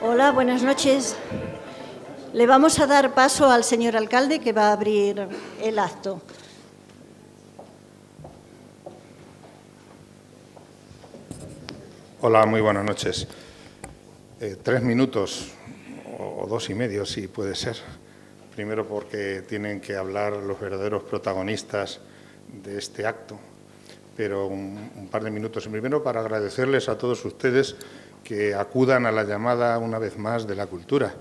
Hola, buenas noches. Le vamos a dar paso al señor alcalde, que va a abrir el acto. Hola, muy buenas noches. 3 minutos o 2 y medio, si puede ser. Primero porque tienen que hablar los verdaderos protagonistas de este acto, pero un par de minutos. Primero para agradecerles a todos ustedes que acudan a la llamada una vez más de la cultura.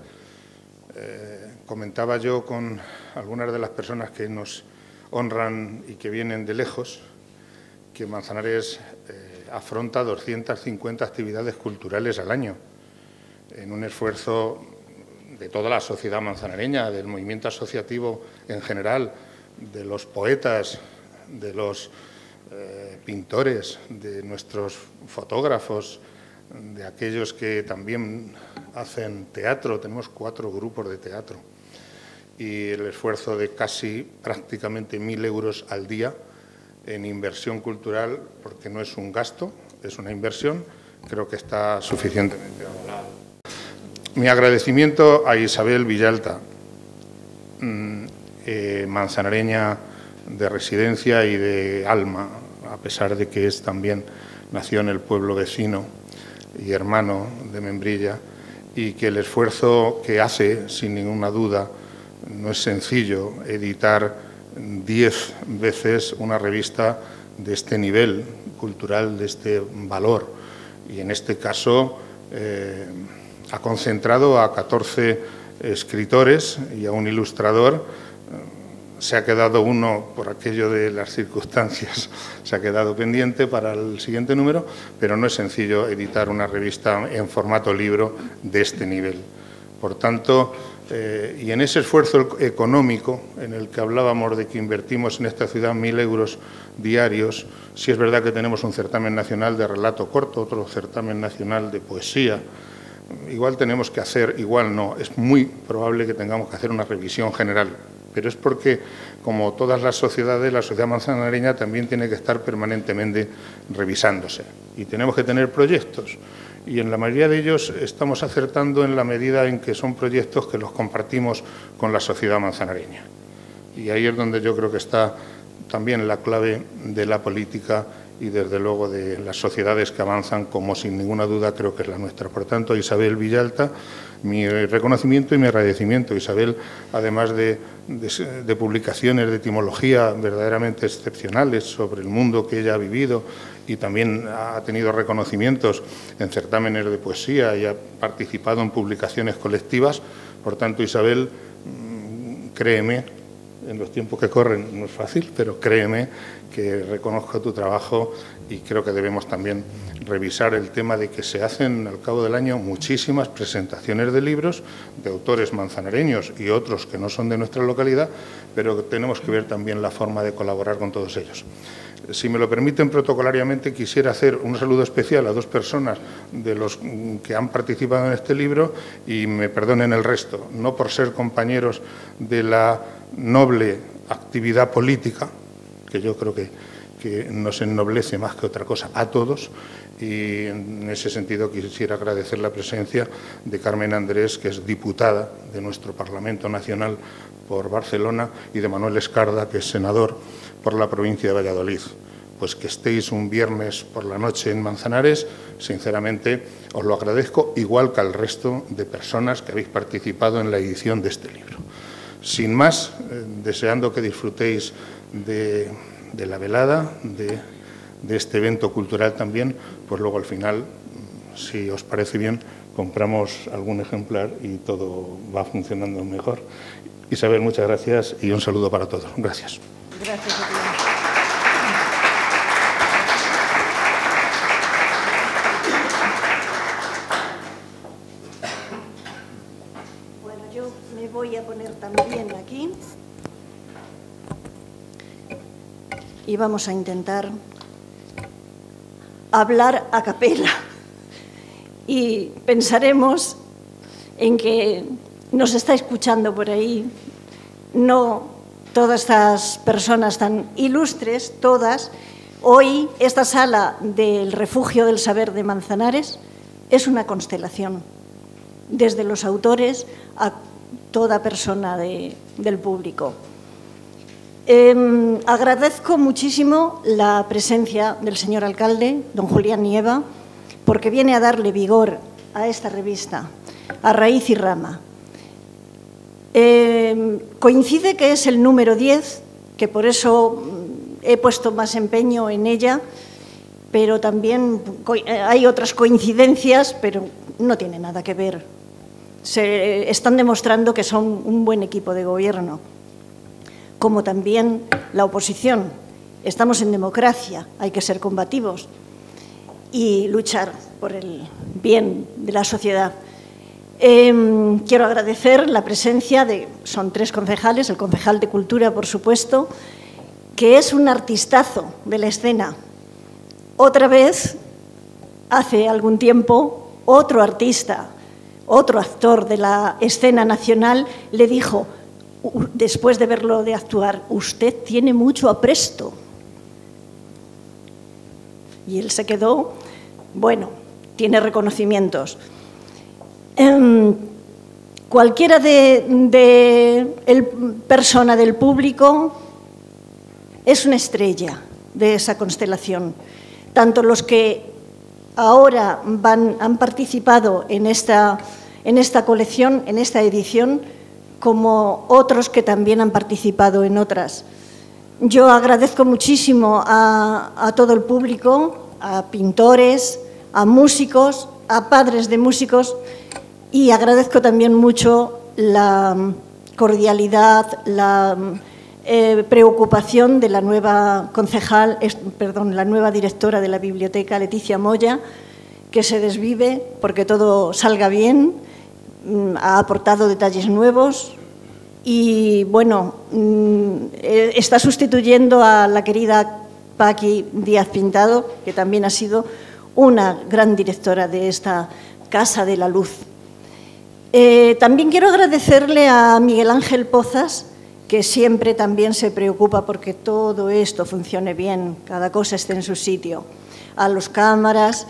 Comentaba yo con algunas de las personas que nos honran y que vienen de lejos que Manzanares afronta 250 actividades culturales al año, en un esfuerzo de toda la sociedad manzanareña, del movimiento asociativo en general, de los poetas, de los pintores, de nuestros fotógrafos, de aquellos que también hacen teatro. Tenemos 4 grupos de teatro y el esfuerzo de casi prácticamente 1.000 euros al día en inversión cultural, porque no es un gasto, es una inversión, creo que está suficientemente valorado. Mi agradecimiento a Isabel Villalta, manzanareña de residencia y de alma, a pesar de que nació en el pueblo vecino y hermano de Membrilla, y que el esfuerzo que hace, sin ninguna duda, no es sencillo editar 10 veces una revista de este nivel cultural, de este valor, y en este caso ha concentrado a 14 escritores y a un ilustrador. Se ha quedado uno, por aquello de las circunstancias, se ha quedado pendiente para el siguiente número, pero no es sencillo editar una revista en formato libro de este nivel. Por tanto, y en ese esfuerzo económico en el que hablábamos de que invertimos en esta ciudad 1.000 euros diarios, sí es verdad que tenemos un certamen nacional de relato corto, otro certamen nacional de poesía. Igual tenemos que hacer, igual no, es muy probable que tengamos que hacer una revisión general, pero es porque, como todas las sociedades, la sociedad manzanareña también tiene que estar permanentemente revisándose y tenemos que tener proyectos. Y en la mayoría de ellos estamos acertando en la medida en que son proyectos que los compartimos con la sociedad manzanareña. Y ahí es donde yo creo que está también la clave de la política y, desde luego, de las sociedades que avanzan, como sin ninguna duda creo que es la nuestra. Por tanto, Isabel Villalta, mi reconocimiento y mi agradecimiento. Isabel, además de publicaciones de etimología verdaderamente excepcionales sobre el mundo que ella ha vivido, y también ha tenido reconocimientos en certámenes de poesía y ha participado en publicaciones colectivas. Por tanto, Isabel, créeme, en los tiempos que corren no es fácil, pero créeme que reconozco tu trabajo y creo que debemos también revisar el tema de que se hacen al cabo del año muchísimas presentaciones de libros de autores manzanareños y otros que no son de nuestra localidad, pero tenemos que ver también la forma de colaborar con todos ellos. Si me lo permiten, protocolariamente quisiera hacer un saludo especial a 2 personas de los que han participado en este libro y me perdonen el resto, no por ser compañeros de la noble actividad política, que yo creo que nos ennoblece más que otra cosa a todos, y en ese sentido quisiera agradecer la presencia de Carmen Andrés, que es diputada de nuestro Parlamento Nacional por Barcelona, y de Manuel Escarda, que es senador por la provincia de Valladolid. Pues que estéis un viernes por la noche en Manzanares, sinceramente os lo agradezco, igual que al resto de personas que habéis participado en la edición de este libro. Sin más, deseando que disfrutéis de la velada, de este evento cultural también, pues luego al final, si os parece bien, compramos algún ejemplar y todo va funcionando mejor. Isabel, muchas gracias y un saludo para todos. Gracias. Gracias a ti. Bueno, yo me voy a poner también aquí y vamos a intentar hablar a capela y pensaremos en que nos está escuchando por ahí, no todas estas personas tan ilustres, todas, hoy esta sala del Refugio del Saber de Manzanares es una constelación, desde los autores a toda persona del público. Agradezco muchísimo la presencia del señor alcalde, don Julián Nieva, porque viene a darle vigor a esta revista, a Raíz y Rama. Coincide que es el número 10, que por eso he puesto más empeño en ella, pero también hay otras coincidencias, pero no tiene nada que ver. Están demostrando que son un buen equipo de gobierno, como también la oposición. Estamos en democracia, hay que ser combativos y luchar por el bien de la sociedad. Quiero agradecer la presencia son 3 concejales, el concejal de Cultura, por supuesto, que es un artistazo de la escena. Otra vez, hace algún tiempo, otro artista, otro actor de la escena nacional le dijo, después de verlo de actuar, usted tiene mucho apresto. Y él se quedó, bueno, tiene reconocimientos. Cualquiera persona del público es una estrella de esa constelación. Tanto los que ahora han participado en esta colección, en esta edición, como otros que también han participado en otras. Yo agradezco muchísimo a todo el público, a pintores, a músicos, a padres de músicos, y agradezco también mucho la cordialidad, la preocupación de la nueva la nueva directora de la biblioteca, Leticia Moya, que se desvive porque todo salga bien, ha aportado detalles nuevos y, bueno, está sustituyendo a la querida Paqui Díaz Pintado, que también ha sido una gran directora de esta Casa de la Luz. También quiero agradecerle a Miguel Ángel Pozas, que siempre también se preocupa porque todo esto funcione bien, cada cosa esté en su sitio. A los cámaras,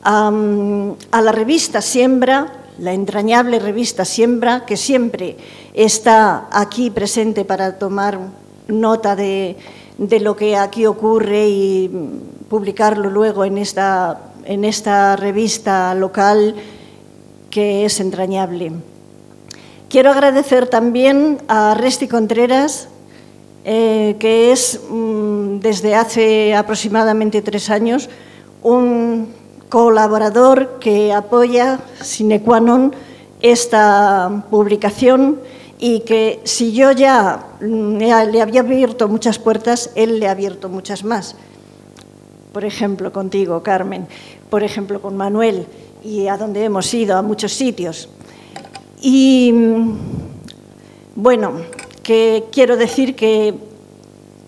a la revista Siembra, la entrañable revista Siembra, que siempre está aquí presente para tomar nota de lo que aquí ocurre y publicarlo luego en esta revista local, que es entrañable. Quiero agradecer también a Resti Contreras, que es desde hace aproximadamente 3 años un colaborador que apoya sine qua non esta publicación y que si yo ya le había abierto muchas puertas, él le ha abierto muchas más. Por ejemplo, contigo, Carmen, por ejemplo, con Manuel, y a donde hemos ido, a muchos sitios. Y, bueno, que quiero decir que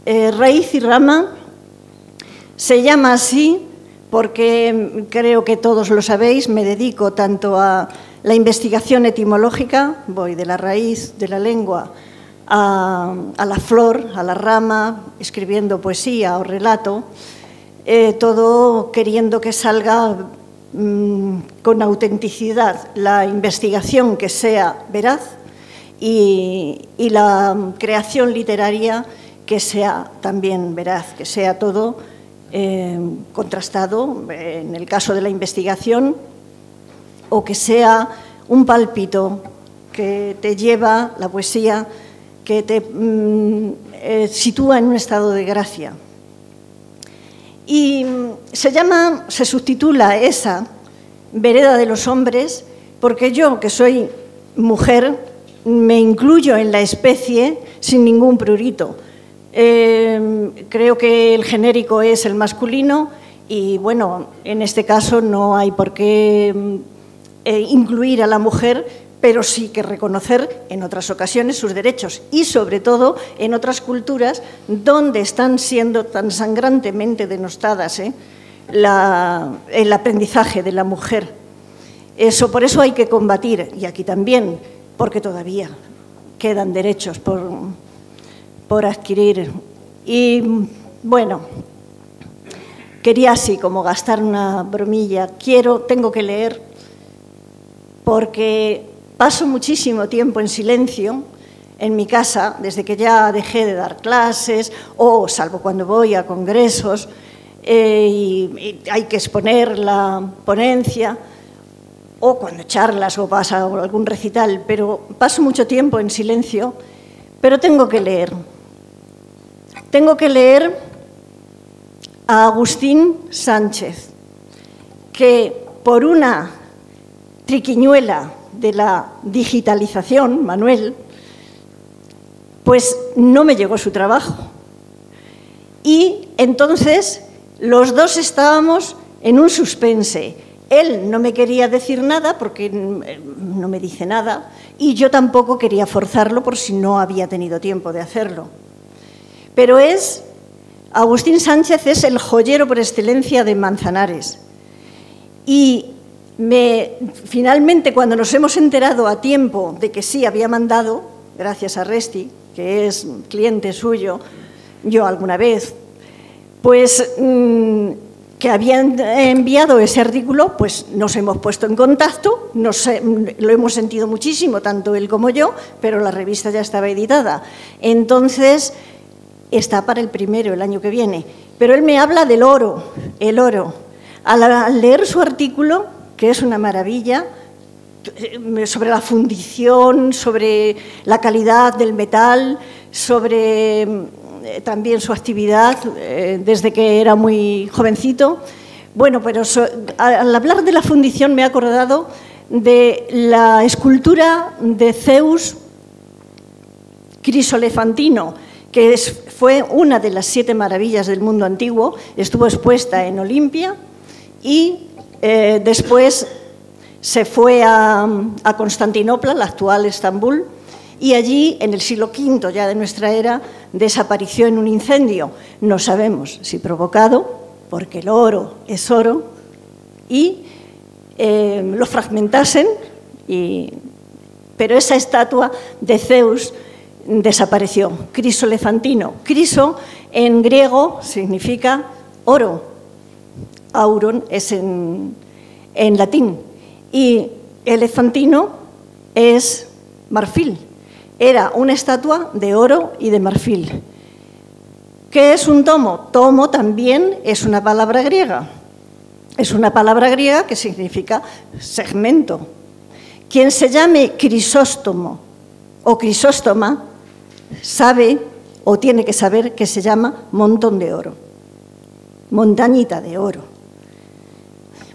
Raíz y Rama se llama así porque, creo que todos lo sabéis, me dedico tanto a la investigación etimológica, voy de la raíz de la lengua a la flor, a la rama, escribiendo poesía o relato, todo queriendo que salga con autenticidad la investigación, que sea veraz, y la creación literaria que sea también veraz, que sea todo contrastado, en el caso de la investigación, o que sea un pálpito que te lleva, la poesía, que te sitúa en un estado de gracia. Y se subtitula esa Vereda de los Hombres, porque yo, que soy mujer, me incluyo en la especie sin ningún prurito. Creo que el genérico es el masculino y, bueno, en este caso no hay por qué incluir a la mujer, pero sí que reconocer en otras ocasiones sus derechos y, sobre todo, en otras culturas donde están siendo tan sangrantemente denostadas el aprendizaje de la mujer. Por eso hay que combatir, y aquí también, porque todavía quedan derechos por adquirir. Y bueno, quería así como gastar una bromilla. Tengo que leer porque paso muchísimo tiempo en silencio en mi casa, desde que ya dejé de dar clases, o salvo cuando voy a congresos y hay que exponer la ponencia, o cuando charlas o pasa algún recital, pero paso mucho tiempo en silencio, pero tengo que leer. Tengo que leer a Agustín Sánchez, que por una triquiñuela de la digitalización, Manuel, pues no me llegó su trabajo. Y entonces los dos estábamos en un suspense. Él no me quería decir nada porque no me dice nada y yo tampoco quería forzarlo por si no había tenido tiempo de hacerlo. Pero Agustín Sánchez es el joyero por excelencia de Manzanares. Y finalmente, cuando nos hemos enterado a tiempo de que sí había mandado, gracias a Resti, que es cliente suyo, yo alguna vez, pues que habían enviado ese artículo, pues nos hemos puesto en contacto, lo hemos sentido muchísimo, tanto él como yo, pero la revista ya estaba editada. Entonces, está para el primero, el año que viene. Pero él me habla del oro, el oro. Al leer su artículo, que es una maravilla, sobre la fundición, sobre la calidad del metal, sobre también su actividad desde que era muy jovencito. Bueno, pero al hablar de la fundición me he acordado de la escultura de Zeus Crisolefantino, que fue una de las 7 maravillas del mundo antiguo, estuvo expuesta en Olimpia y después se fue a Constantinopla, la actual Estambul, y allí, en el siglo V ya de nuestra era, desapareció en un incendio. No sabemos si provocado, porque el oro es oro, y lo fragmentasen, pero esa estatua de Zeus desapareció. Crisolefantino. Criso en griego significa oro. Auron es en latín. Y elefantino es marfil. Era una estatua de oro y de marfil. ¿Qué es un tomo? Tomo también es una palabra griega. Es una palabra griega que significa segmento. Quien se llame Crisóstomo o Crisóstoma sabe o tiene que saber que se llama montón de oro, montañita de oro.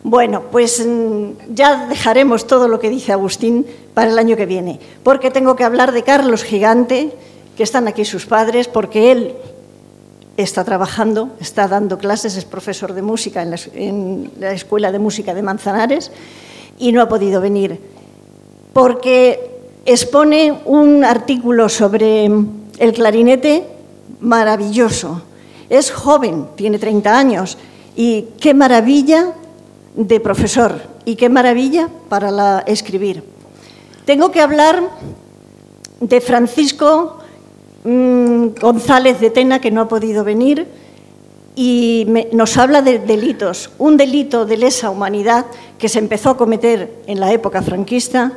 Bueno, pues ya dejaremos todo lo que dice Agustín para el año que viene, porque tengo que hablar de Carlos Gigante, que están aquí sus padres, porque él está trabajando, está dando clases, es profesor de música en la Escuela de Música de Manzanares y no ha podido venir, porque expone un artículo sobre el clarinete maravilloso. Es joven, tiene 30 años y qué maravilla de profesor y qué maravilla para escribir. Tengo que hablar de Francisco González de Tena, que no ha podido venir, y nos habla de delitos. Un delito de lesa humanidad que se empezó a cometer en la época franquista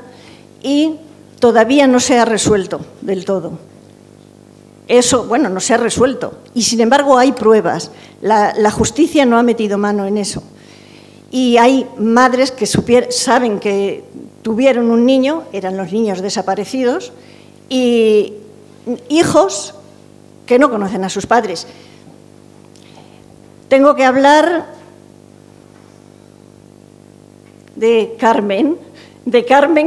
y todavía no se ha resuelto del todo. Eso, bueno, no se ha resuelto. Y sin embargo hay pruebas. La justicia no ha metido mano en eso. Y hay madres que saben que tuvieron un niño, eran los niños desaparecidos, y hijos que no conocen a sus padres. Tengo que hablar de Carmen,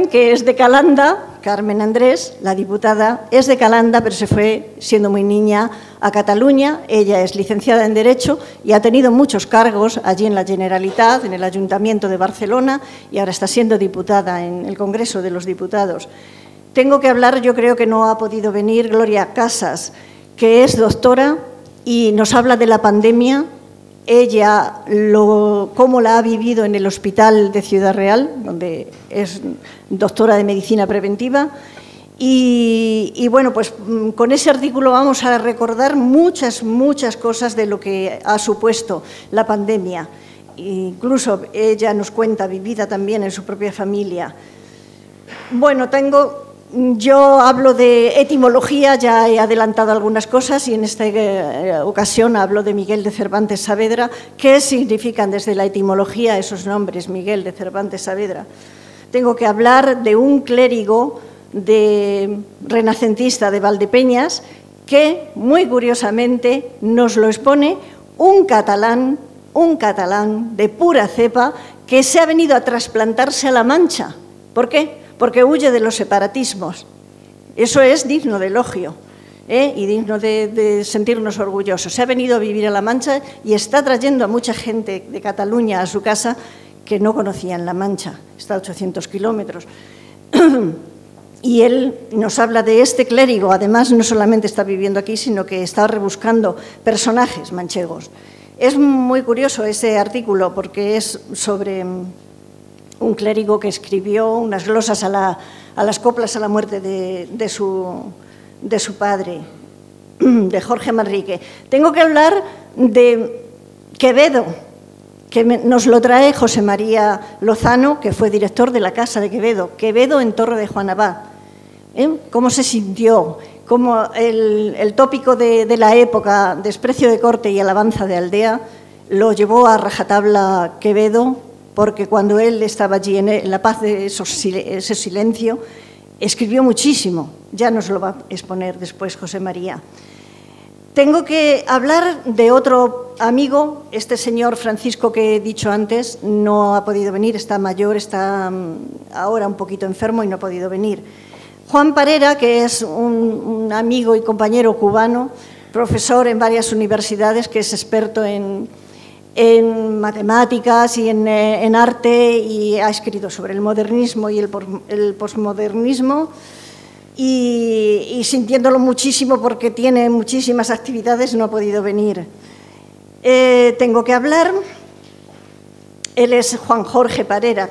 que es de Calanda. Carmen Andrés, la diputada, es de Calanda, pero se fue siendo muy niña a Cataluña. Ella es licenciada en Derecho y ha tenido muchos cargos allí en la Generalitat, en el Ayuntamiento de Barcelona, y ahora está siendo diputada en el Congreso de los Diputados. Tengo que hablar, yo creo que no ha podido venir, Gloria Casas, que es doctora y nos habla de la pandemia. Ella, cómo la ha vivido en el hospital de Ciudad Real, donde es doctora de Medicina Preventiva, Y bueno, pues con ese artículo vamos a recordar muchas cosas de lo que ha supuesto la pandemia. Incluso ella nos cuenta, vivida también en su propia familia. Bueno, yo hablo de etimología, ya he adelantado algunas cosas y en esta ocasión hablo de Miguel de Cervantes Saavedra. ¿Qué significan desde la etimología esos nombres, Miguel de Cervantes Saavedra? Tengo que hablar de un clérigo renacentista de Valdepeñas que, muy curiosamente, nos lo expone un catalán de pura cepa que se ha venido a trasplantarse a La Mancha. ¿Por qué? Porque huye de los separatismos. Eso es digno de elogio y digno de sentirnos orgullosos. Se ha venido a vivir a La Mancha y está trayendo a mucha gente de Cataluña a su casa que no conocían La Mancha. Está a 800 kilómetros. Y él nos habla de este clérigo. Además, no solamente está viviendo aquí, sino que está rebuscando personajes manchegos. Es muy curioso ese artículo porque es sobre un clérigo que escribió unas glosas a las coplas a la muerte de su padre, de Jorge Manrique. Tengo que hablar de Quevedo, que nos lo trae José María Lozano, que fue director de la Casa de Quevedo, Quevedo en Torre de Juan Abad. ¿Cómo se sintió? Cómo el tópico de la época, desprecio de corte y alabanza de aldea, lo llevó a rajatabla Quevedo, porque cuando él estaba allí en la paz de ese silencio, escribió muchísimo. Ya nos lo va a exponer después José María. Tengo que hablar de otro amigo, este señor Francisco que he dicho antes, no ha podido venir, está mayor, está ahora un poquito enfermo y no ha podido venir. Juan Parera, que es un amigo y compañero cubano, profesor en varias universidades, que es experto en matemáticas y en arte y ha escrito sobre el modernismo y el posmodernismo y sintiéndolo muchísimo porque tiene muchísimas actividades no ha podido venir. Tengo que hablar, él es Juan Jorge Parera,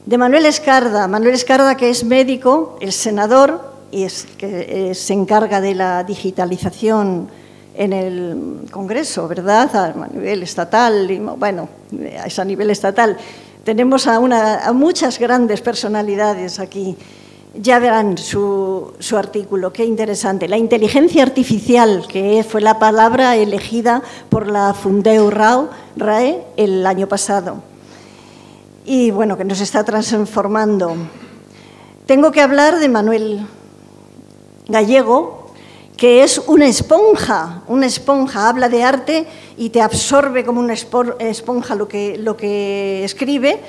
de Manuel Escarda, que es médico, es senador y que se encarga de la digitalización en el Congreso, ¿verdad? A nivel estatal, bueno, es a nivel estatal. Tenemos a muchas grandes personalidades aquí. Ya verán su artículo, qué interesante. La inteligencia artificial, que fue la palabra elegida por la Fundeu RAE el año pasado. Y bueno, que nos está transformando. Tengo que hablar de Manuel Gallego, que es una esponja, habla de arte y te absorbe como una esponja lo que escribe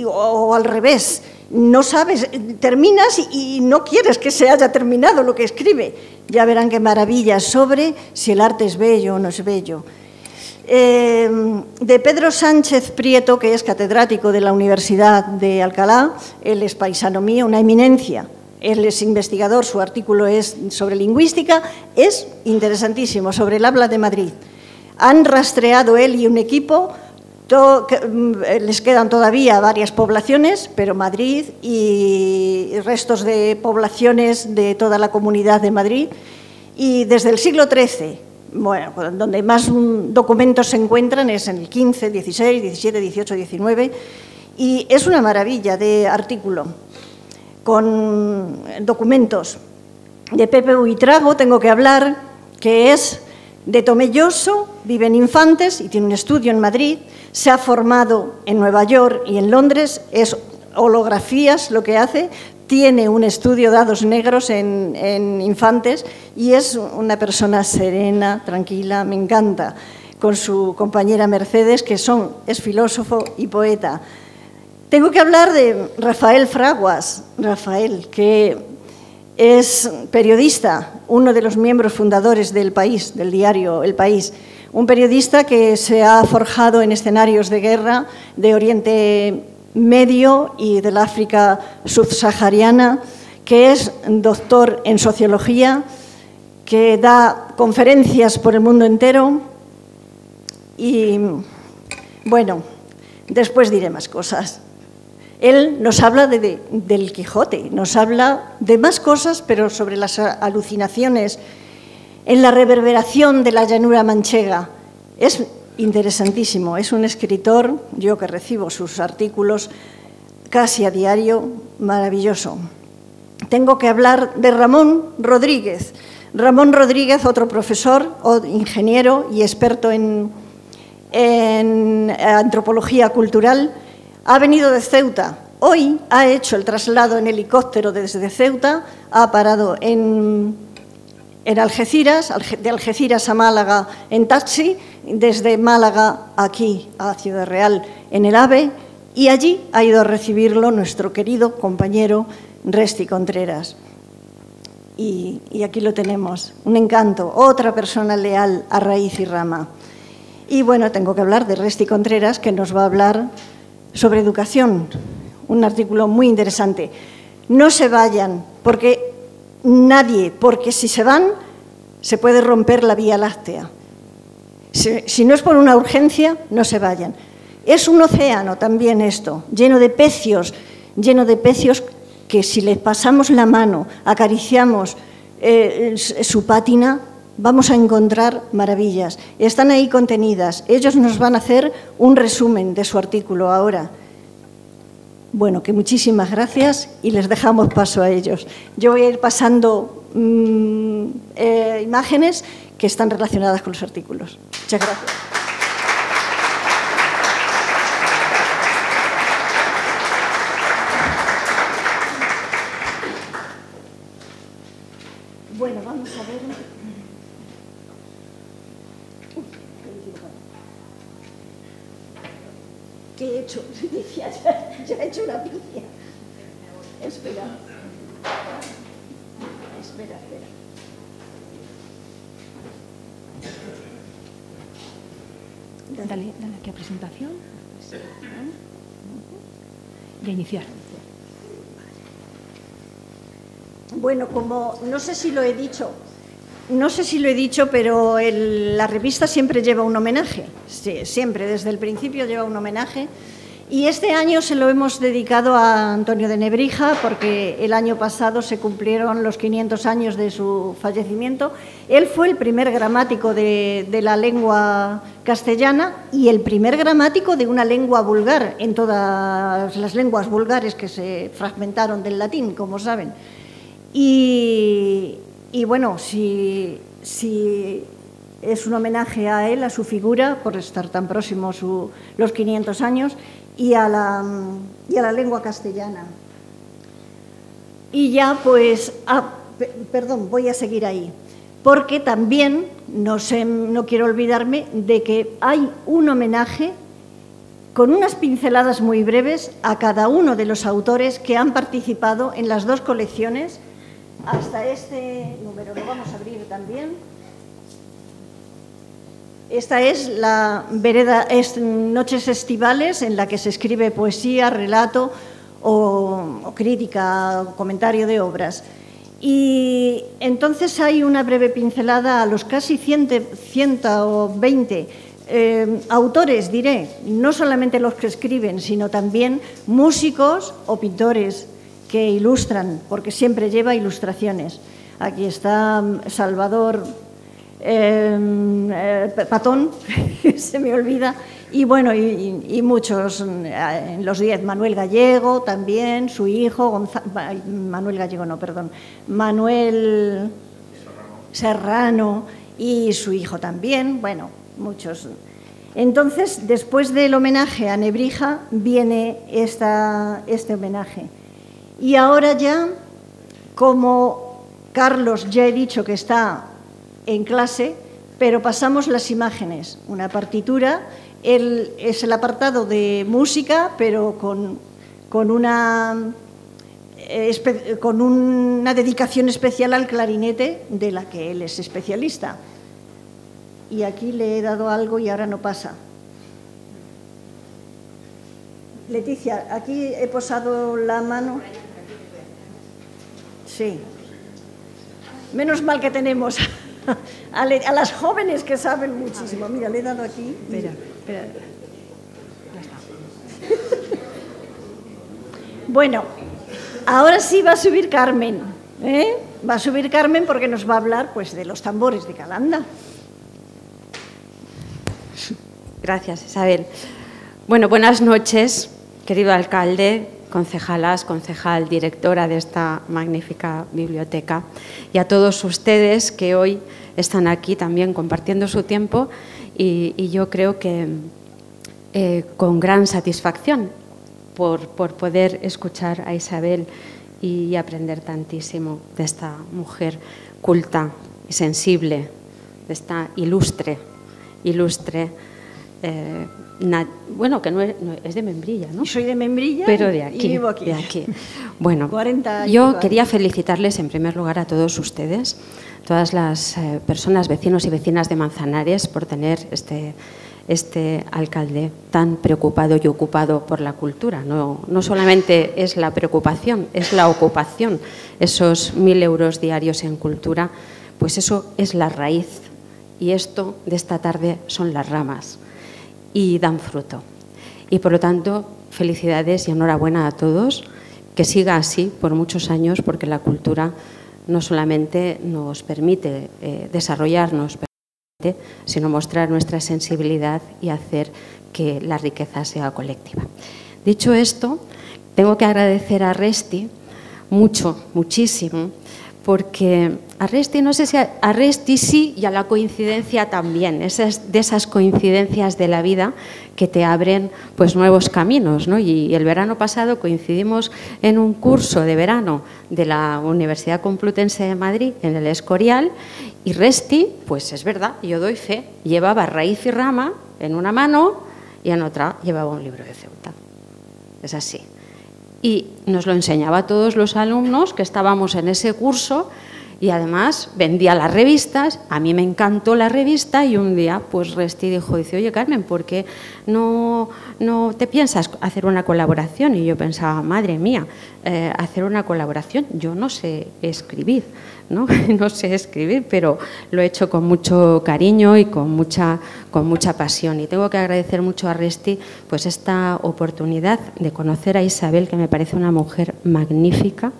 o al revés, no sabes, terminas y no quieres que se haya terminado lo que escribe. Ya verán qué maravilla sobre si el arte es bello o no es bello. De Pedro Sánchez Prieto, que es catedrático de la Universidad de Alcalá, él es paisano mío, una eminencia. Él es investigador, su artículo es sobre lingüística, es interesantísimo, sobre el habla de Madrid. Han rastreado él y un equipo, les quedan todavía varias poblaciones, pero Madrid y restos de poblaciones de toda la comunidad de Madrid. Y desde el siglo XIII, bueno, donde más documentos se encuentran es en el XV, XVI, XVII, XVIII, XIX, y es una maravilla de artículo, con documentos. De Pepe Buitrago tengo que hablar, que es de Tomelloso, vive en Infantes y tiene un estudio en Madrid, se ha formado en Nueva York y en Londres, es holografías lo que hace, tiene un estudio dados negros en Infantes y es una persona serena, tranquila, me encanta, con su compañera Mercedes, que es filósofo y poeta. Tengo que hablar de Rafael Fraguas, que es periodista, uno de los miembros fundadores del País, del diario El País, un periodista que se ha forjado en escenarios de guerra de Oriente Medio y del África subsahariana, que es doctor en sociología, que da conferencias por el mundo entero y, bueno, después diré más cosas. Él nos habla del Quijote, nos habla de más cosas, pero sobre las alucinaciones en la reverberación de la llanura manchega. Es interesantísimo, es un escritor, yo que recibo sus artículos casi a diario, maravilloso. Tengo que hablar de Ramón Rodríguez. Ramón Rodríguez, otro profesor, ingeniero y experto en antropología cultural, ha venido de Ceuta. Hoy ha hecho el traslado en helicóptero desde Ceuta, ha parado en Algeciras, de Algeciras a Málaga en taxi, desde Málaga aquí a Ciudad Real en el AVE, y allí ha ido a recibirlo nuestro querido compañero Resti Contreras. Y aquí lo tenemos, un encanto, otra persona leal a raíz y rama. Y bueno, tengo que hablar de Resti Contreras, que nos va a hablar sobre educación, un artículo muy interesante. No se vayan, porque si se van, se puede romper la Vía Láctea. Si no es por una urgencia, no se vayan. Es un océano también esto, lleno de pecios que si les pasamos la mano, acariciamos su pátina, vamos a encontrar maravillas. Están ahí contenidas. Ellos nos van a hacer un resumen de su artículo ahora. Bueno, que muchísimas gracias y les dejamos paso a ellos. Yo voy a ir pasando imágenes que están relacionadas con los artículos. Muchas gracias. Bueno, vamos a ver. ¿Qué he hecho? Decía, ya he hecho una picia. Espera. Dale aquí a presentación. Y a iniciar. Bueno, como no sé si lo he dicho, pero la revista siempre lleva un homenaje, sí, siempre, desde el principio lleva un homenaje. Y este año se lo hemos dedicado a Antonio de Nebrija, porque el año pasado se cumplieron los 500 años de su fallecimiento. Él fue el primer gramático de la lengua castellana y el primer gramático de una lengua vulgar, en todas las lenguas vulgares que se fragmentaron del latín, como saben. Y bueno, si es un homenaje a él, a su figura, por estar tan próximo los 500 años, y a la lengua castellana. Y ya, pues, perdón, voy a seguir ahí, porque también no quiero olvidarme de que hay un homenaje con unas pinceladas muy breves a cada uno de los autores que han participado en las dos colecciones. Hasta este número lo vamos a abrir también. Esta es la vereda, Noches Estivales, en la que se escribe poesía, relato o crítica, o comentario de obras. Y entonces hay una breve pincelada a los casi 120 autores, diré, no solamente los que escriben, sino también músicos o pintores que ilustran, porque siempre lleva ilustraciones. Aquí está Salvador Patón, se me olvida, y bueno, y muchos, en los 10, Manuel Gallego también, su hijo, Manuel Serrano y su hijo también, bueno, muchos. Entonces, después del homenaje a Nebrija, viene este homenaje. Y ahora ya, como Carlos ya he dicho que está en clase, pero pasamos las imágenes. Una partitura, es el apartado de música, pero con una dedicación especial al clarinete, de la que él es especialista. Y aquí le he dado algo y ahora no pasa. Leticia, aquí he posado la mano. Sí. Menos mal que tenemos a las jóvenes que saben muchísimo. Mira, le he dado aquí. Espera. Ya está. Bueno, ahora sí va a subir Carmen, ¿eh? Va a subir Carmen porque nos va a hablar pues, de los tambores de Calanda. Gracias, Isabel. Bueno, buenas noches, querido alcalde, concejalas, concejal, directora de esta magnífica biblioteca, y a todos ustedes que hoy están aquí también compartiendo su tiempo y yo creo que con gran satisfacción por poder escuchar a Isabel y aprender tantísimo de esta mujer culta y sensible, de esta ilustre, bueno, que no es de Membrilla, ¿no? Soy de Membrilla, pero de aquí, y vivo aquí. de aquí. Bueno, 40 yo quería felicitarles en primer lugar a todos ustedes, todas las personas, vecinos y vecinas de Manzanares, por tener este alcalde tan preocupado y ocupado por la cultura. No solamente es la preocupación, es la ocupación. Esos 1.000 euros diarios en cultura, pues eso es la raíz. Y esto de esta tarde son las ramas y dan fruto. Y por lo tanto, felicidades y enhorabuena a todos, que siga así por muchos años, porque la cultura no solamente nos permite desarrollarnos, sino mostrar nuestra sensibilidad y hacer que la riqueza sea colectiva. Dicho esto, tengo que agradecer a Resti muchísimo, porque a Resti, no sé si a Resti sí y a la coincidencia también, de esas coincidencias de la vida que te abren pues nuevos caminos, ¿no? Y el verano pasado coincidimos en un curso de verano de la Universidad Complutense de Madrid, en el Escorial, y Resti, pues es verdad, yo doy fe, llevaba raíz y rama en una mano y en otra llevaba un libro de Ceuta. Es así. Y nos lo enseñaba a todos los alumnos que estábamos en ese curso y además vendía las revistas. A mí me encantó la revista y un día pues Resti dice, oye Carmen, ¿por qué no te piensas hacer una colaboración? Y yo pensaba, madre mía, hacer una colaboración, yo no sé escribir, ¿no? No sé escribir, pero lo he hecho con mucho cariño y con mucha pasión. Y tengo que agradecer mucho a Resti pues esta oportunidad de conocer a Isabel, que me parece una mujer magnífica,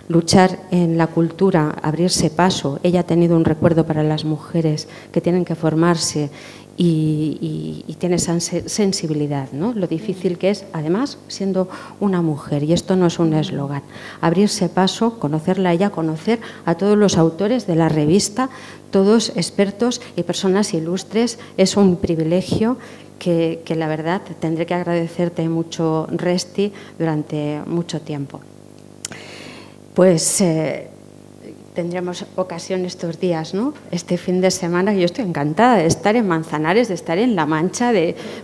luchar en la cultura, abrirse paso. Ella ha tenido un recuerdo para las mujeres que tienen que formarse y tiene esa sensibilidad, ¿no? Lo difícil que es, además, siendo una mujer. Y esto no es un eslogan. Abrirse paso, conocerla a ella, conocer a todos los autores de la revista, todos expertos y personas ilustres. Es un privilegio que la verdad tendré que agradecerte mucho, Resti, durante mucho tiempo. Pues tendremos ocasión estos días, ¿no? Este fin de semana, yo estoy encantada de estar en Manzanares, de estar en La Mancha,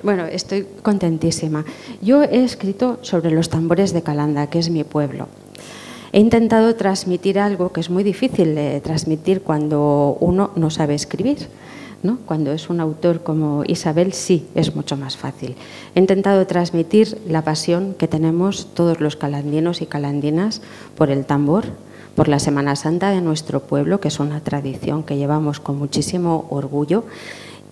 bueno, estoy contentísima. Yo he escrito sobre los tambores de Calanda, que es mi pueblo. He intentado transmitir algo que es muy difícil de transmitir cuando uno no sabe escribir, ¿no? Cuando es un autor como Isabel, sí, es mucho más fácil. He intentado transmitir la pasión que tenemos todos los calandinos y calandinas por el tambor, por la Semana Santa de nuestro pueblo, que es una tradición que llevamos con muchísimo orgullo,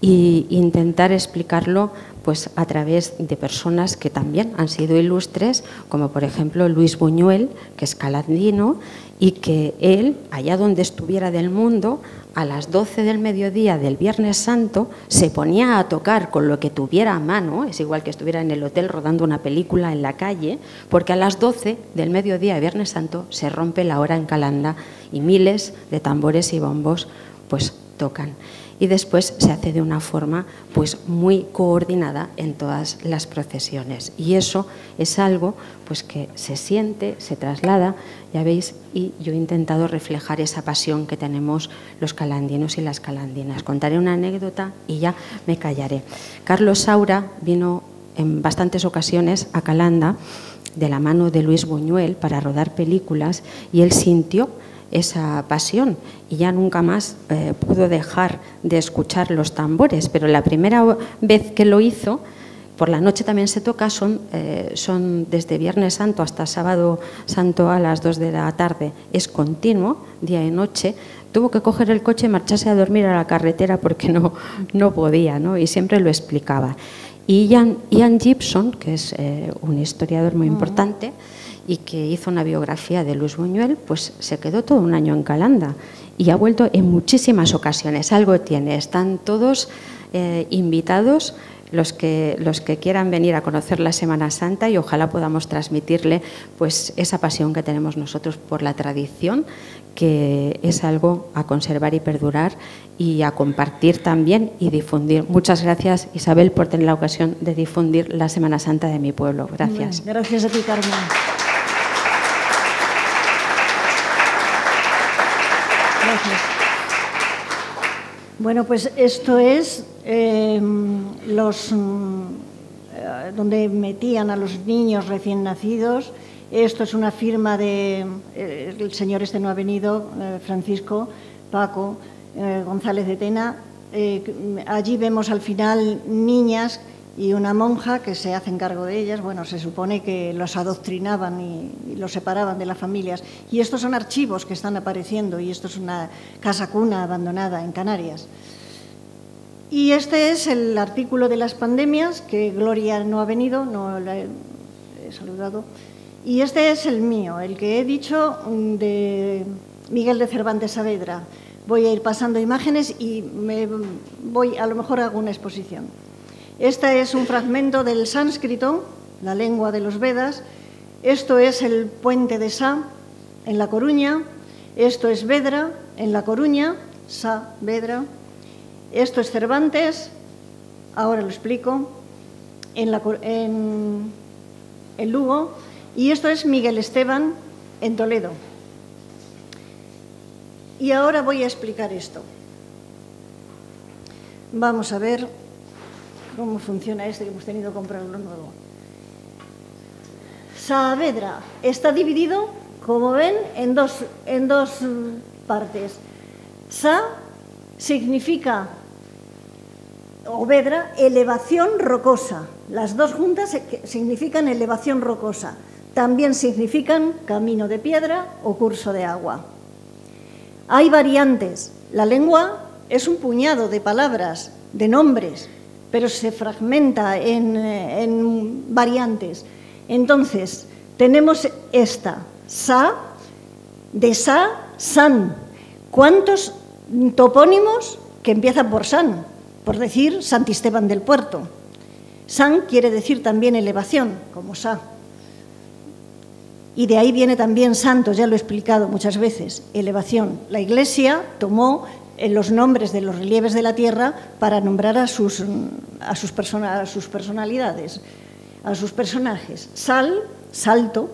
e intentar explicarlo pues a través de personas que también han sido ilustres, como por ejemplo Luis Buñuel, que es calandino, y que él, allá donde estuviera del mundo, a las 12 del mediodía del Viernes Santo se ponía a tocar con lo que tuviera a mano, es igual que estuviera en el hotel rodando una película en la calle, porque a las 12 del mediodía de Viernes Santo se rompe la hora en Calanda y miles de tambores y bombos pues tocan. Y después se hace de una forma pues muy coordinada en todas las procesiones. Y eso es algo pues que se siente, se traslada, ya veis, y yo he intentado reflejar esa pasión que tenemos los calandinos y las calandinas. Contaré una anécdota y ya me callaré. Carlos Saura vino en bastantes ocasiones a Calanda de la mano de Luis Buñuel para rodar películas y él sintió esa pasión y ya nunca más pudo dejar de escuchar los tambores, pero la primera vez que lo hizo, por la noche también se toca, son desde Viernes Santo hasta Sábado Santo a las 2 de la tarde, es continuo, día y noche. Tuvo que coger el coche y marcharse a dormir a la carretera porque no podía, ¿no? Y siempre lo explicaba. Y Ian Gibson, que es un historiador muy importante y que hizo una biografía de Luis Buñuel, pues se quedó todo un año en Calanda y ha vuelto en muchísimas ocasiones. Algo tiene, están todos invitados los que quieran venir a conocer la Semana Santa, y ojalá podamos transmitirle pues esa pasión que tenemos nosotros por la tradición, que es algo a conservar y perdurar y a compartir también y difundir. Muchas gracias, Isabel, por tener la ocasión de difundir la Semana Santa de mi pueblo. Gracias. Gracias a ti, Carmen. Gracias. Bueno, pues esto es donde metían a los niños recién nacidos. Esto es una firma el señor este no ha venido, Francisco Paco González de Tena. Allí vemos al final niñas y una monja que se hacen cargo de ellas. Bueno, se supone que los adoctrinaban y los separaban de las familias. Y estos son archivos que están apareciendo, y esto es una casa cuna abandonada en Canarias. Y este es el artículo de las pandemias, que Gloria no ha venido, no la he saludado. Y este es el mío, el que he dicho, de Miguel de Cervantes Saavedra. Voy a ir pasando imágenes y a lo mejor hago una exposición. Este es un fragmento del sánscrito, la lengua de los Vedas. Esto es el puente de Sá, en La Coruña. Esto es Vedra, en La Coruña, Sá, Vedra. Esto es Cervantes, ahora lo explico, en Lugo. Y esto es Miguel Esteban, en Toledo. Y ahora voy a explicar esto. Vamos a ver cómo funciona este, que hemos tenido que comprarlo nuevo. Saavedra está dividido, como ven, en dos partes. Sa significa, o Vedra, elevación rocosa. Las dos juntas significan elevación rocosa. También significan camino de piedra o curso de agua. Hay variantes. La lengua es un puñado de palabras, de nombres, pero se fragmenta en variantes. Entonces, tenemos esta, Sa, de Sa, San. ¿Cuántos topónimos que empiezan por San? Por decir Santisteban del Puerto. San quiere decir también elevación, como Sa. Y de ahí viene también santos, ya lo he explicado muchas veces, elevación. La Iglesia tomó los nombres de los relieves de la tierra para nombrar a sus personalidades, a sus personajes. Sal, salto,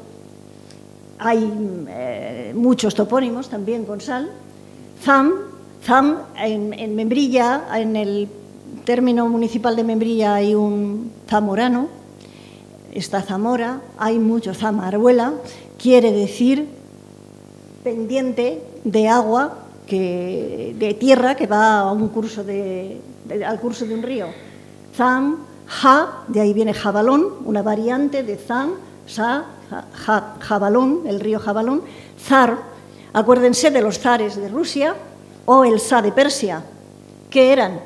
hay muchos topónimos también con sal. Zam, en Membrilla, en el término municipal de Membrilla hay un zamorano. Está Zamora, hay mucho Zamaruela, quiere decir pendiente de agua, de tierra que va a un curso al curso de un río. Zam, Ja, de ahí viene Jabalón, una variante de Zam, Sa, Jabalón, el río Jabalón. Zar, acuérdense de los zares de Rusia, o el Sa de Persia, que eran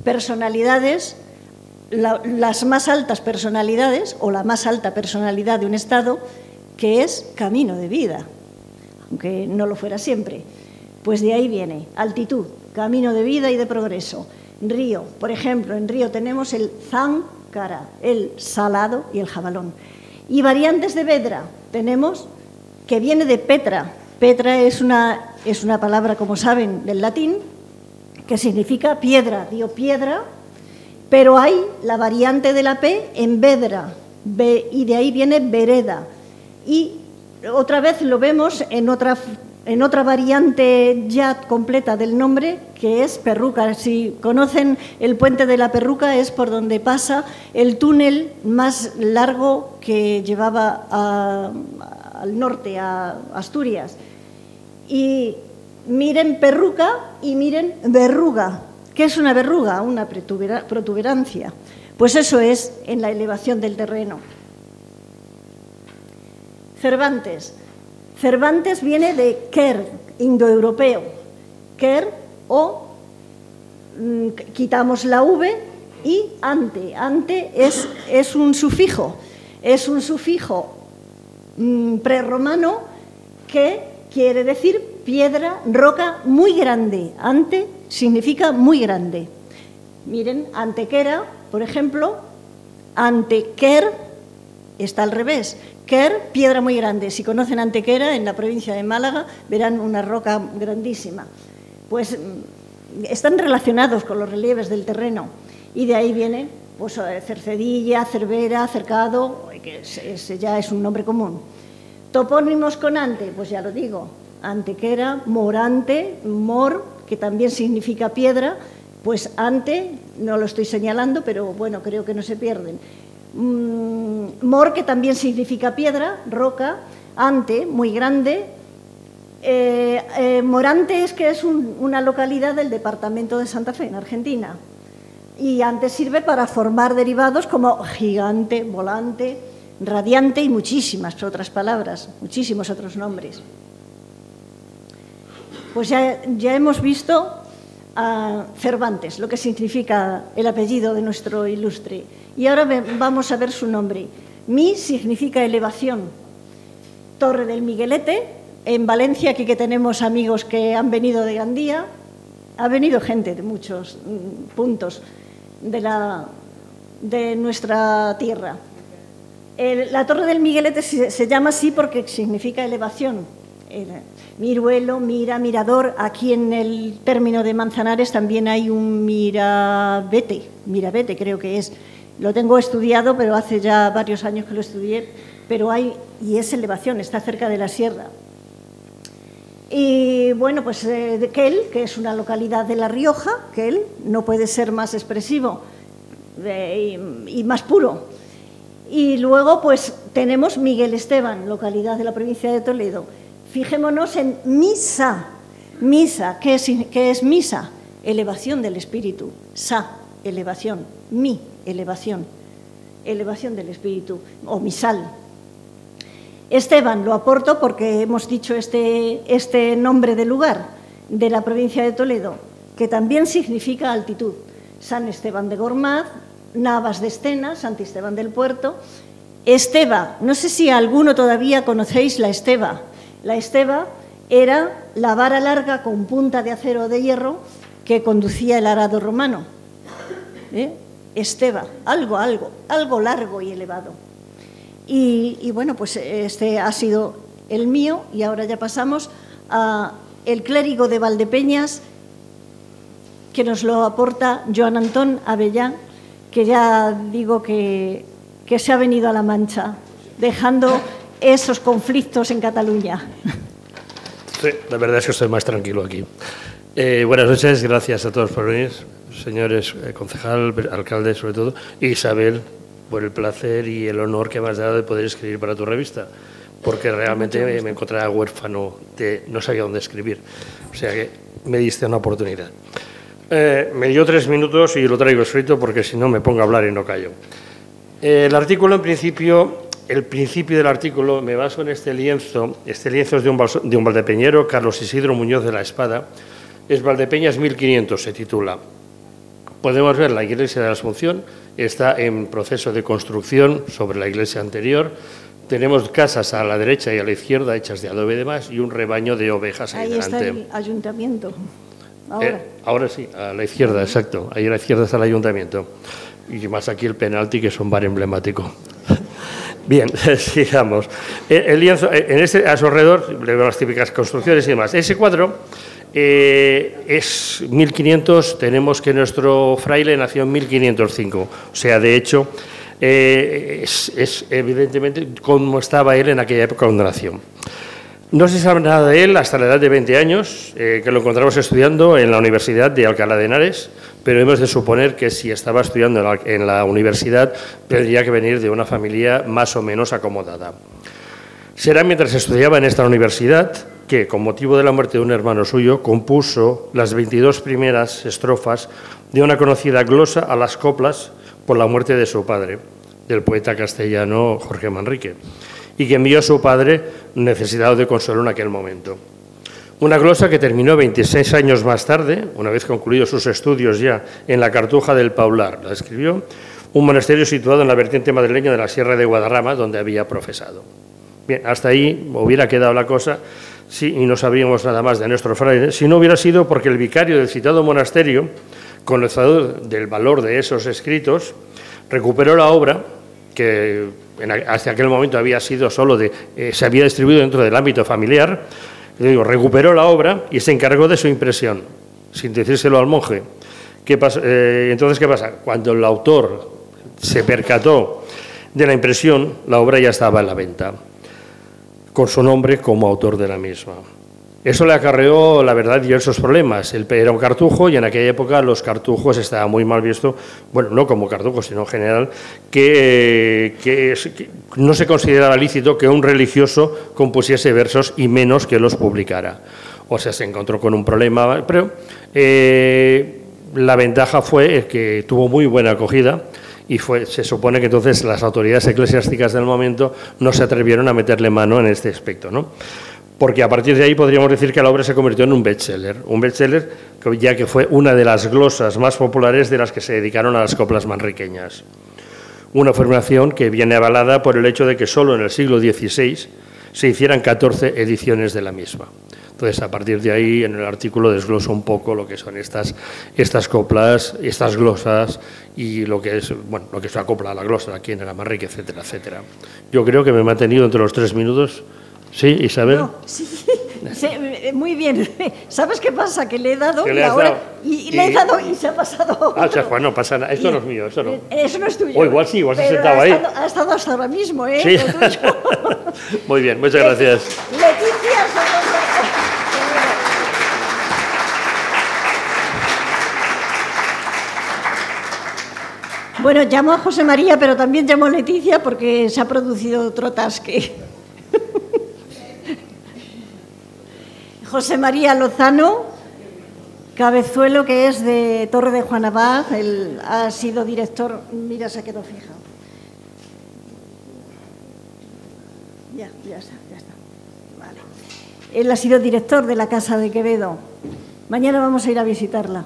personalidades, las más altas personalidades, o la más alta personalidad de un Estado, que es camino de vida, aunque no lo fuera siempre. Pues de ahí viene altitud, camino de vida y de progreso. Río, por ejemplo, en Río tenemos el Záncara, el salado y el jabalón. Y variantes de Vedra tenemos, que viene de Petra. Petra es una palabra, como saben, del latín, que significa piedra, dio piedra. Pero hay la variante de la P en Vedra, y de ahí viene vereda. Y otra vez lo vemos en otra variante ya completa del nombre, que es Perruca. Si conocen el puente de la Perruca, es por donde pasa el túnel más largo que llevaba al norte, a Asturias. Y miren Perruca y miren verruga. ¿Qué es una verruga? Una protuberancia. Pues eso es en la elevación del terreno. Cervantes. Cervantes viene de quer, indoeuropeo. Quer, o quitamos la V y ante. Ante es un sufijo prerromano que quiere decir piedra, roca muy grande. Ante significa muy grande. Miren, Antequera, por ejemplo, Antequer está al revés. Quer, piedra muy grande. Si conocen Antequera, en la provincia de Málaga, verán una roca grandísima. Pues están relacionados con los relieves del terreno y de ahí viene pues, Cercedilla, Cervera, Cercado, que ese ya es un nombre común. Topónimos con ante, pues ya lo digo, Antequera, Morante, Mor, que también significa piedra, pues ante, no lo estoy señalando, pero bueno, creo que no se pierden. Mor, que también significa piedra, roca, ante, muy grande. Morante es que es una localidad del departamento de Santa Fe, en Argentina. Y ante sirve para formar derivados como gigante, volante, radiante y muchísimas otras palabras, muchísimos otros nombres. Pues ya hemos visto a Cervantes, lo que significa el apellido de nuestro ilustre. Y ahora vamos a ver su nombre. Mi significa elevación. Torre del Miguelete. En Valencia, aquí que tenemos amigos que han venido de Gandía, ha venido gente de muchos puntos de nuestra tierra. La Torre del Miguelete se llama así porque significa elevación. Miruelo, mira, mirador. Aquí en el término de Manzanares también hay un mirabete creo que es. Lo tengo estudiado, pero hace ya varios años que lo estudié, pero y es elevación, está cerca de la sierra. Y bueno, pues Quel, que es una localidad de La Rioja, Quel, no puede ser más expresivo y más puro. Y luego pues tenemos Miguel Esteban, localidad de la provincia de Toledo. Fijémonos en misa. Misa, ¿qué es misa? Elevación del espíritu. Sa, elevación. Mi, elevación. Elevación del espíritu, o misal. Esteban lo aporto porque hemos dicho este nombre de lugar de la provincia de Toledo, que también significa altitud. San Esteban de Gormaz, Navas de Escena, Santisteban del Puerto. Esteba, no sé si alguno todavía conocéis la esteba. La esteba era la vara larga con punta de acero o de hierro que conducía el arado romano. Esteba, algo largo y elevado. Y bueno, pues este ha sido el mío y ahora ya pasamos a el clérigo de Valdepeñas, que nos lo aporta Joan Antón Avellán, que ya digo que se ha venido a La Mancha, dejando esos conflictos en Cataluña. Sí, la verdad es que estoy más tranquilo aquí. Buenas noches, gracias a todos por venir, señores concejal, alcalde sobre todo, y Isabel, por el placer y el honor que me has dado de poder escribir para tu revista, porque realmente me encontraba huérfano, no sabía dónde escribir, o sea que me diste una oportunidad. Me dio 3 minutos y lo traigo escrito porque si no me pongo a hablar y no callo. El artículo, en principio, el principio del artículo me baso en este lienzo es de un valdepeñero, Carlos Isidro Muñoz de la Espada, es Valdepeñas 1500, se titula. Podemos ver la iglesia de la Asunción, está en proceso de construcción sobre la iglesia anterior. Tenemos casas a la derecha y a la izquierda hechas de adobe de más y un rebaño de ovejas ahí delante. Ahí está el ayuntamiento. Ahora sí, a la izquierda, exacto. Ahí a la izquierda está el ayuntamiento. Y más aquí el penalti, que es un bar emblemático. Bien, sigamos. El lienzo, a su alrededor, le veo las típicas construcciones y demás. Ese cuadro es 1500, tenemos que nuestro fraile nació en 1505. O sea, de hecho, es evidentemente cómo estaba él en aquella época cuando nació. No se sabe nada de él hasta la edad de 20 años, que lo encontramos estudiando en la Universidad de Alcalá de Henares, pero hemos de suponer que si estaba estudiando en la universidad tendría que venir de una familia más o menos acomodada. Será mientras estudiaba en esta universidad que, con motivo de la muerte de un hermano suyo, compuso las 22 primeras estrofas de una conocida glosa a las coplas por la muerte de su padre, del poeta castellano Jorge Manrique, y que envió a su padre necesitado de consuelo en aquel momento. Una glosa que terminó 26 años más tarde, una vez concluidos sus estudios ya en la Cartuja del Paular. La escribió un monasterio situado en la vertiente madrileña de la Sierra de Guadarrama, donde había profesado. Bien, hasta ahí hubiera quedado la cosa, sí, y no sabríamos nada más de nuestro fraile, si no hubiera sido porque el vicario del citado monasterio, conocedor del valor de esos escritos, recuperó la obra que hasta aquel momento había sido solo se había distribuido dentro del ámbito familiar. Recuperó la obra y se encargó de su impresión, sin decírselo al monje. Entonces, ¿qué pasa? Cuando el autor se percató de la impresión, la obra ya estaba en la venta, con su nombre como autor de la misma. Eso le acarreó, la verdad, diversos problemas. Él era un cartujo y en aquella época los cartujos estaban muy mal vistos, bueno, no como cartujos, sino en general, que no se consideraba lícito que un religioso compusiese versos y menos que los publicara. O sea, se encontró con un problema, pero la ventaja fue que tuvo muy buena acogida y se supone que entonces las autoridades eclesiásticas del momento no se atrevieron a meterle mano en este aspecto, ¿no? Porque a partir de ahí podríamos decir que la obra se convirtió en un bestseller ya que fue una de las glosas más populares de las que se dedicaron a las coplas manriqueñas. Una afirmación que viene avalada por el hecho de que solo en el siglo XVI se hicieran 14 ediciones de la misma. Entonces, a partir de ahí, en el artículo desgloso un poco lo que son estas coplas, estas glosas y lo que es la copla, la glosa aquí en el Amarrique, etcétera, etcétera. Yo creo que me he mantenido entre los 3 minutos. ¿Sí, Isabel? No, sí, muy bien. ¿Sabes qué pasa? Que le he dado ¿Qué y le has ahora dado? le he dado y se ha pasado. Ah, o sea, Juan, no pasa nada. Esto no es mío, eso no. Eso no es tuyo. O igual sí, igual se ha Pero sentado ahí. Ha estado hasta ahora mismo, ¿eh? Sí. Lo tuyo. Muy bien, muchas gracias. Leticia Sotosa. Bueno, llamo a José María, pero también llamo a Leticia porque se ha producido otro tasque. José María Lozano Cabezuelo, que es de Torre de Juan Abad, él ha sido director, mira, se quedó fija. Ya está. Vale. Él ha sido director de la Casa de Quevedo. Mañana vamos a ir a visitarla.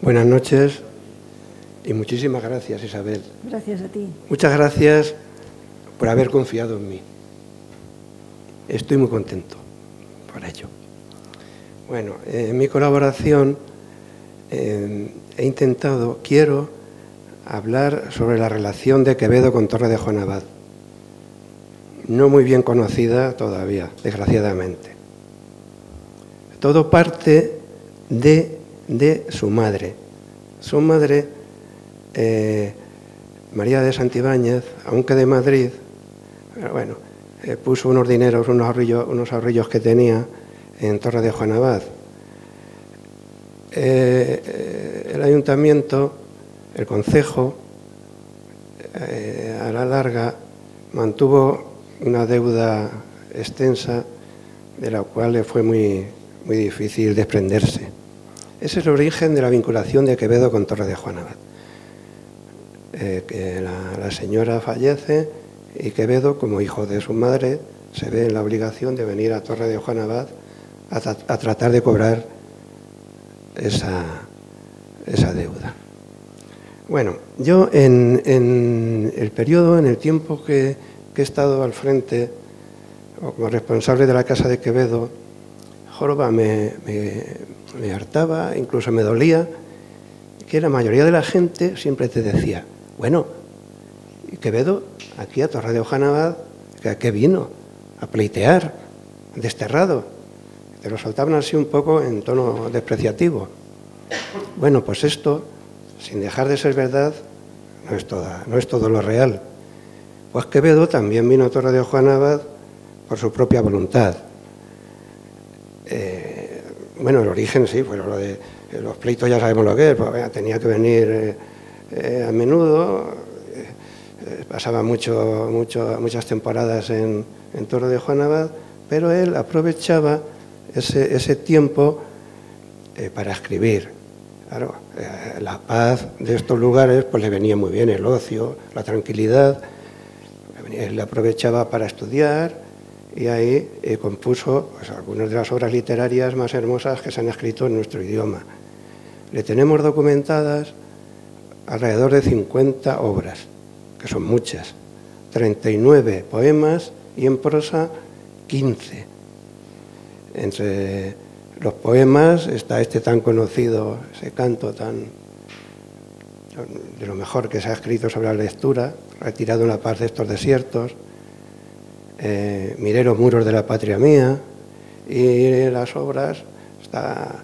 Buenas noches y muchísimas gracias, Isabel. Gracias a ti. Muchas gracias por haber confiado en mí. Estoy muy contento por ello. Bueno, en mi colaboración quiero hablar sobre la relación de Quevedo con Torre de Juan Abad. No muy bien conocida todavía, desgraciadamente. Todo parte de su madre. Su madre, María de Santibáñez, aunque de Madrid, bueno, puso unos dineros, unos ahorrillos que tenía en Torre de Juan Abad. El ayuntamiento, el concejo, a la larga mantuvo una deuda extensa de la cual le fue muy difícil desprenderse. Ese es el origen de la vinculación de Quevedo con Torre de Juan Abad. Que la señora fallece y Quevedo, como hijo de su madre, se ve en la obligación de venir a Torre de Juan Abad a tratar de cobrar esa deuda. Bueno, yo en el periodo, en el tiempo que he estado al frente, o como responsable de la Casa de Quevedo, joroba me hartaba, incluso me dolía, que la mayoría de la gente siempre te decía, bueno, Quevedo aquí a Torre de Juan Abad, ¿a qué vino? A pleitear, desterrado. Te lo soltaban así un poco en tono despreciativo. Bueno, pues esto, sin dejar de ser verdad, no es todo lo real. Pues Quevedo también vino a Torre de Juan Abad por su propia voluntad. Bueno, el origen sí, fue lo de los pleitos, ya sabemos lo que es, pues, tenía que venir a menudo, pasaba muchas temporadas en Torre de Juan Abad, pero él aprovechaba ese tiempo para escribir. Claro, la paz de estos lugares pues le venía muy bien, el ocio, la tranquilidad. Él aprovechaba para estudiar y ahí compuso pues, algunas de las obras literarias más hermosas que se han escrito en nuestro idioma. Le tenemos documentadas alrededor de 50 obras, que son muchas, 39 poemas y en prosa 15. Entre los poemas está este tan conocido, ese canto tan de lo mejor que se ha escrito sobre la lectura, Retirado en la paz de estos desiertos, Miré los muros de la patria mía, y en las obras está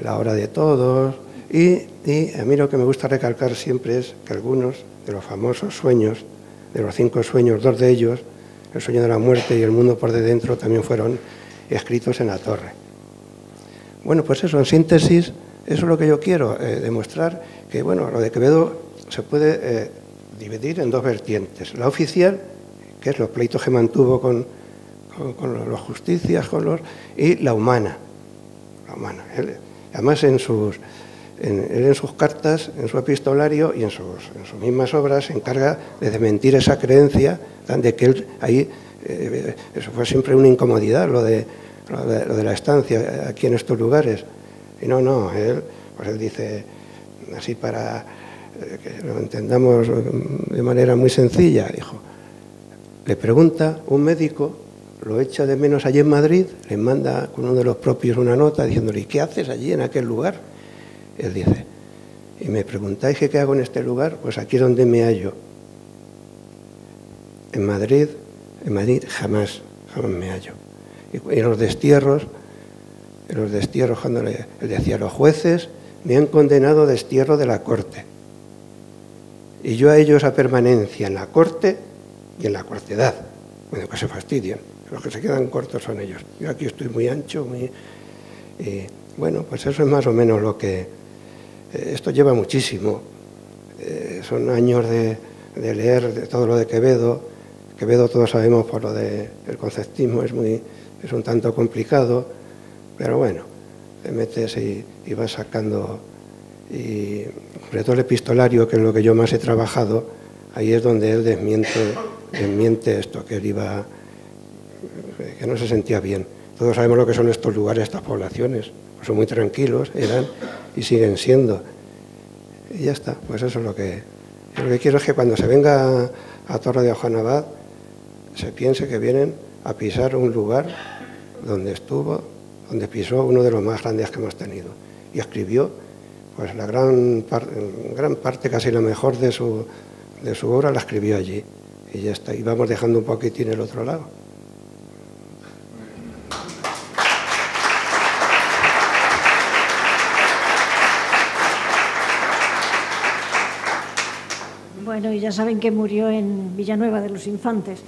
La hora de todos, y a mí lo que me gusta recalcar siempre es que algunos de los famosos sueños, de los 5 sueños, 2 de ellos, El sueño de la muerte y El mundo por de dentro, también fueron escritos en la torre. Bueno, pues eso, en síntesis, eso es lo que yo quiero demostrar, que bueno, lo de Quevedo se puede dividir en 2 vertientes. La oficial, que es los pleitos que mantuvo con los justicias, y la humana. La humana. Además, en sus cartas, en su epistolario y en sus mismas obras se encarga de desmentir esa creencia de que él ahí, eso fue siempre una incomodidad, lo de la estancia aquí en estos lugares. Y no, él dice, así para que lo entendamos de manera muy sencilla, dijo, le pregunta un médico, lo echa de menos allí en Madrid, le manda con uno de los propios una nota diciéndole, ¿y qué haces allí en aquel lugar? Él dice, y me preguntáis qué hago en este lugar, pues aquí es donde me hallo. En Madrid jamás me hallo. Y en los destierros, cuando él decía, los jueces me han condenado a destierro de la corte. Y yo a ellos a permanencia en la corte y en la cortedad. Bueno, que se fastidian. Los que se quedan cortos son ellos. Yo aquí estoy muy ancho, bueno, pues eso es más o menos lo que... esto lleva muchísimo. Son años de leer de todo lo de Quevedo. Quevedo todos sabemos por lo del conceptismo, es un tanto complicado, pero bueno, te metes y vas sacando, y sobre todo el epistolario, que es lo que yo más he trabajado, ahí es donde él desmiente esto, que él que no se sentía bien. Todos sabemos lo que son estos lugares, estas poblaciones, pues son muy tranquilos, eran y siguen siendo. Y ya está, pues eso es lo que quiero, es que cuando se venga a Torre de Juan Abad, se piense que vienen a pisar un lugar donde pisó uno de los más grandes que hemos tenido. Y escribió, pues la gran parte, casi lo mejor de su obra la escribió allí. Y ya está, y vamos dejando un poquitín el otro lado. Bueno, y ya saben que murió en Villanueva de los Infantes,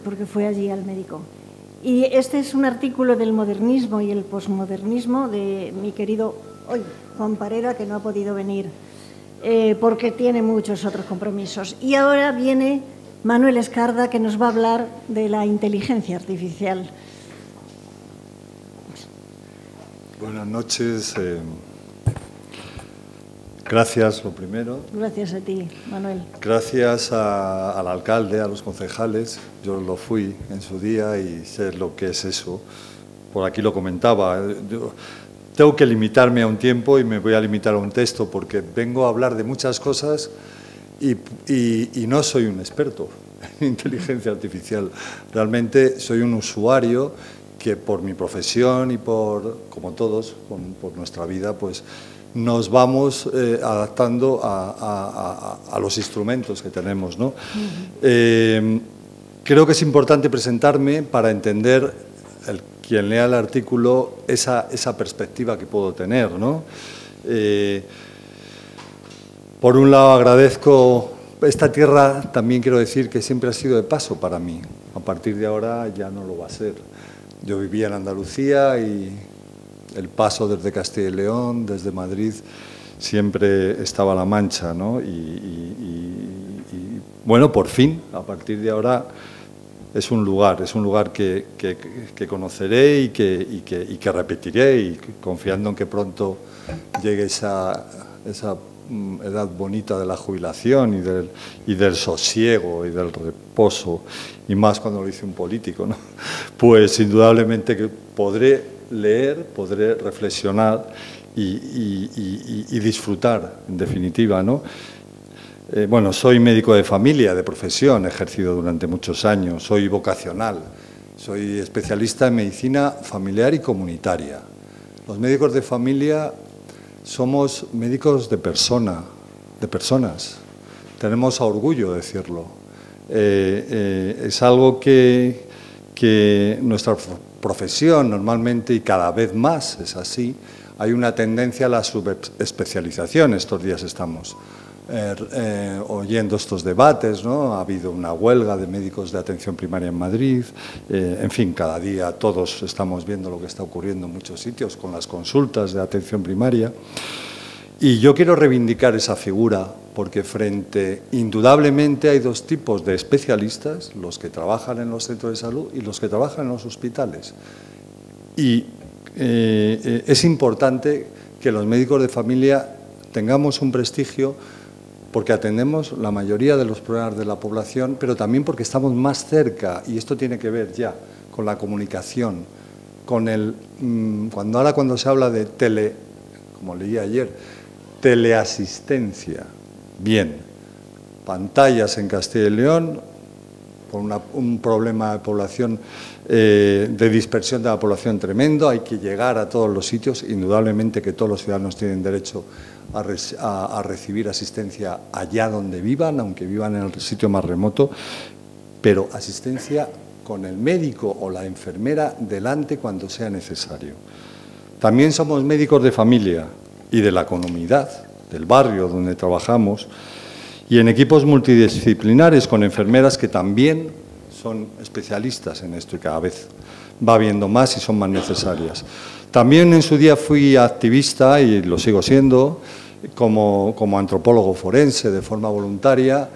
porque fue allí al médico. Y este es un artículo del modernismo y el posmodernismo de mi querido Juan Parera, que no ha podido venir porque tiene muchos otros compromisos. Y ahora viene Manuel Escarda, que nos va a hablar de la inteligencia artificial. Buenas noches. Gracias, lo primero. Gracias a ti, Manuel. Gracias al alcalde, a los concejales. Yo lo fui en su día y sé lo que es eso. Por aquí lo comentaba. Yo tengo que limitarme a un tiempo y me voy a limitar a un texto porque vengo a hablar de muchas cosas y no soy un experto en inteligencia artificial. Realmente soy un usuario que por mi profesión y como todos, por nuestra vida, pues nos vamos adaptando a los instrumentos que tenemos, ¿no? Creo que es importante presentarme para entender, quien lea el artículo, esa perspectiva que puedo tener, ¿no? Por un lado agradezco esta tierra, también quiero decir que siempre ha sido de paso para mí. A partir de ahora ya no lo va a ser. Yo vivía en Andalucía y el paso desde Castilla y León, desde Madrid, siempre estaba La Mancha, ¿no? Y bueno, por fin, a partir de ahora, es un lugar que conoceré y que repetiré, y confiando en que pronto llegue esa edad bonita de la jubilación y del sosiego y del reposo, y más cuando lo dice un político, ¿no? Pues indudablemente que podré leer, podré reflexionar y disfrutar, en definitiva, ¿no? Bueno, soy médico de familia, de profesión, he ejercido durante muchos años, soy vocacional, soy especialista en medicina familiar y comunitaria. Los médicos de familia somos médicos de personas. Tenemos orgullo de decirlo. Es algo que nuestra profesión normalmente, y cada vez más es así, hay una tendencia a la subespecialización. Estos días estamos oyendo estos debates, ¿no? Ha habido una huelga de médicos de atención primaria en Madrid, en fin, cada día todos estamos viendo lo que está ocurriendo en muchos sitios con las consultas de atención primaria, y yo quiero reivindicar esa figura porque indudablemente hay dos tipos de especialistas, los que trabajan en los centros de salud y los que trabajan en los hospitales, y es importante que los médicos de familia tengamos un prestigio porque atendemos la mayoría de los problemas de la población, pero también porque estamos más cerca, y esto tiene que ver ya con la comunicación, con cuando se habla de como leí ayer, teleasistencia. Bien, pantallas en Castilla y León, por un problema de población, de dispersión de la población tremendo, hay que llegar a todos los sitios, indudablemente que todos los ciudadanos tienen derecho a recibir asistencia allá donde vivan, aunque vivan en el sitio más remoto, pero asistencia con el médico o la enfermera delante cuando sea necesario. También somos médicos de familia y de la comunidad, del barrio donde trabajamos, y en equipos multidisciplinares con enfermeras que también son especialistas en esto y cada vez va habiendo más y son más necesarias. También en su día fui activista, y lo sigo siendo, como antropólogo forense de forma voluntaria.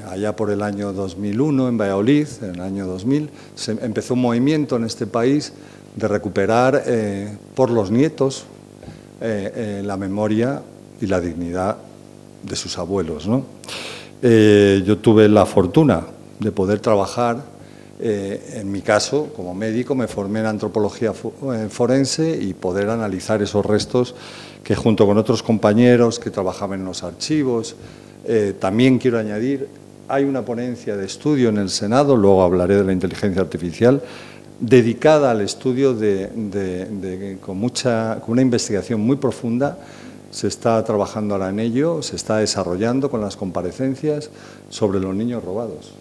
Allá por el año 2001 en Valladolid, en el año 2000, se empezó un movimiento en este país de recuperar por los nietos la memoria y la dignidad de sus abuelos, ¿no? Yo tuve la fortuna de poder trabajar, en mi caso, como médico, me formé en antropología forense y poder analizar esos restos que junto con otros compañeros que trabajaban en los archivos. También quiero añadir, hay una ponencia de estudio en el Senado, luego hablaré de la inteligencia artificial, dedicada al estudio con una investigación muy profunda. Se está trabajando ahora en ello, se está desarrollando con las comparecencias sobre los niños robados.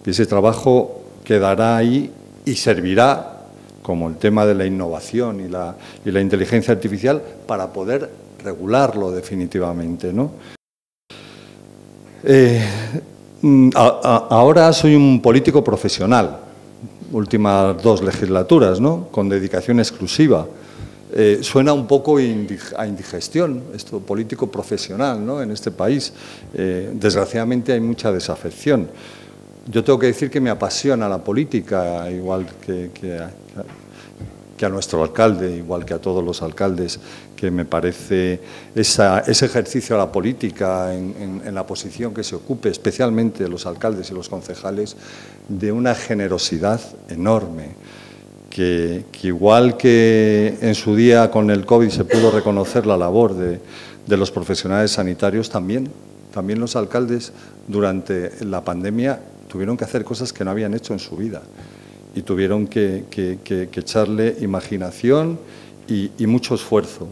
Y ese trabajo quedará ahí y servirá como el tema de la innovación y la inteligencia artificial para poder regularlo definitivamente, ¿no? Ahora soy un político profesional, últimas 2 legislaturas, ¿no? Con dedicación exclusiva. Suena un poco a indigestión, esto político profesional, ¿no? En este país. Desgraciadamente hay mucha desafección. Yo tengo que decir que me apasiona la política, igual que a nuestro alcalde, igual que a todos los alcaldes, que me parece ese ejercicio a la política en la posición que se ocupe, especialmente los alcaldes y los concejales, de una generosidad enorme. Que igual que en su día con el COVID se pudo reconocer la labor de los profesionales sanitarios, también los alcaldes durante la pandemia tuvieron que hacer cosas que no habían hecho en su vida y tuvieron que echarle imaginación y mucho esfuerzo.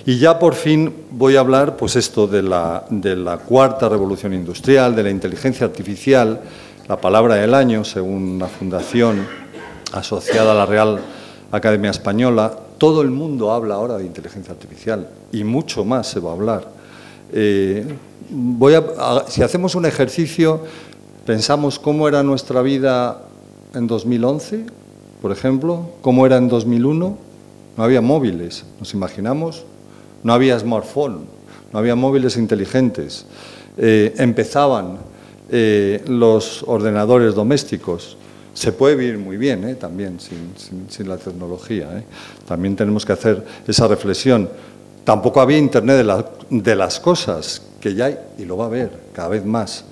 Y ya por fin voy a hablar pues esto de la cuarta revolución industrial, de la inteligencia artificial, la palabra del año según la fundación asociada a la Real Academia Española. Todo el mundo habla ahora de inteligencia artificial y mucho más se va a hablar. Si hacemos un ejercicio, pensamos cómo era nuestra vida en 2011, por ejemplo, cómo era en 2001, no había móviles, nos imaginamos, no había smartphone, no había móviles inteligentes, empezaban los ordenadores domésticos. Se puede vivir muy bien, también, sin la tecnología. También tenemos que hacer esa reflexión. Tampoco había Internet de las cosas, que ya hay, y lo va a haber cada vez más.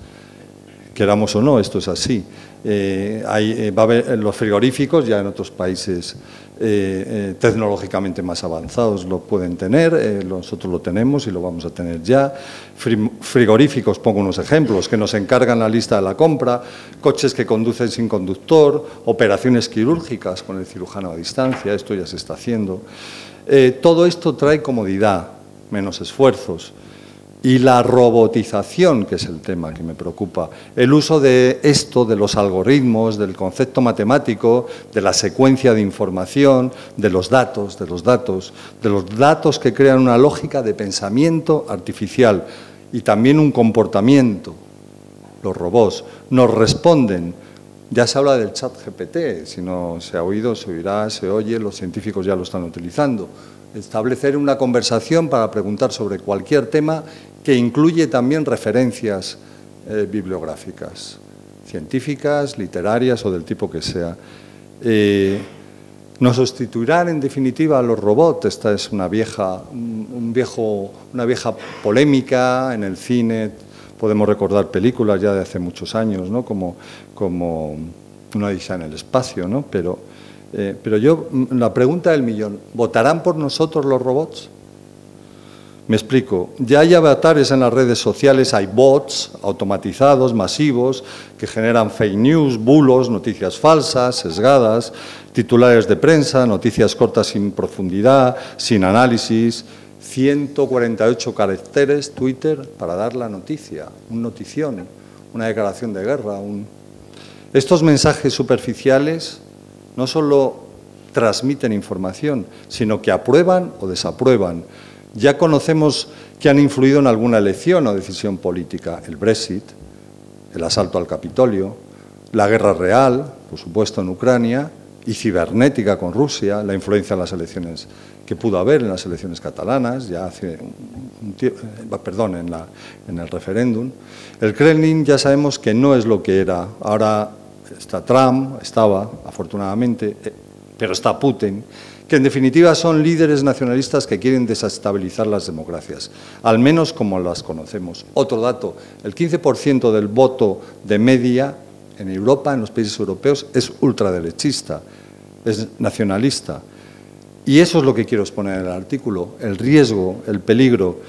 Queramos o no, esto es así. Va a haber los frigoríficos, ya en otros países tecnológicamente más avanzados lo pueden tener, nosotros lo tenemos y lo vamos a tener ya. Frigoríficos, pongo unos ejemplos, que nos encargan la lista de la compra, coches que conducen sin conductor, operaciones quirúrgicas con el cirujano a distancia, esto ya se está haciendo. Todo esto trae comodidad, menos esfuerzos. Y la robotización, que es el tema que me preocupa, el uso de esto, de los algoritmos, del concepto matemático, de la secuencia de información, de los datos que crean una lógica de pensamiento artificial y también un comportamiento. Los robots nos responden. Ya se habla del chat GPT, si no se ha oído, se oirá, se oye, los científicos ya lo están utilizando. Establecer una conversación para preguntar sobre cualquier tema que incluye también referencias bibliográficas, científicas, literarias o del tipo que sea. Nos sustituirán, en definitiva, a los robots. Esta es una vieja polémica en el cine. Podemos recordar películas ya de hace muchos años, ¿no? como Una odisea en el espacio, ¿no? Pero yo, la pregunta del millón, ¿votarán por nosotros los robots? Me explico. Ya hay avatares en las redes sociales, hay bots automatizados, masivos, que generan fake news, bulos, noticias falsas, sesgadas, titulares de prensa, noticias cortas sin profundidad, sin análisis, 148 caracteres Twitter para dar la noticia, un notición, una declaración de guerra. Estos mensajes superficiales no solo transmiten información, sino que aprueban o desaprueban. Ya conocemos que han influido en alguna elección o decisión política: el Brexit, el asalto al Capitolio, la guerra real, por supuesto, en Ucrania, y cibernética con Rusia, la influencia en las elecciones que pudo haber en las elecciones catalanas, ya hace un tiempo, en el referéndum. El Kremlin ya sabemos que no es lo que era. Ahora está Trump, estaba, afortunadamente, pero está Putin, que en definitiva son líderes nacionalistas que quieren desestabilizar las democracias, al menos como las conocemos. Otro dato, el 15% del voto de media en Europa, en los países europeos, es ultraderechista, es nacionalista. Y eso es lo que quiero exponer en el artículo, el riesgo, el peligro.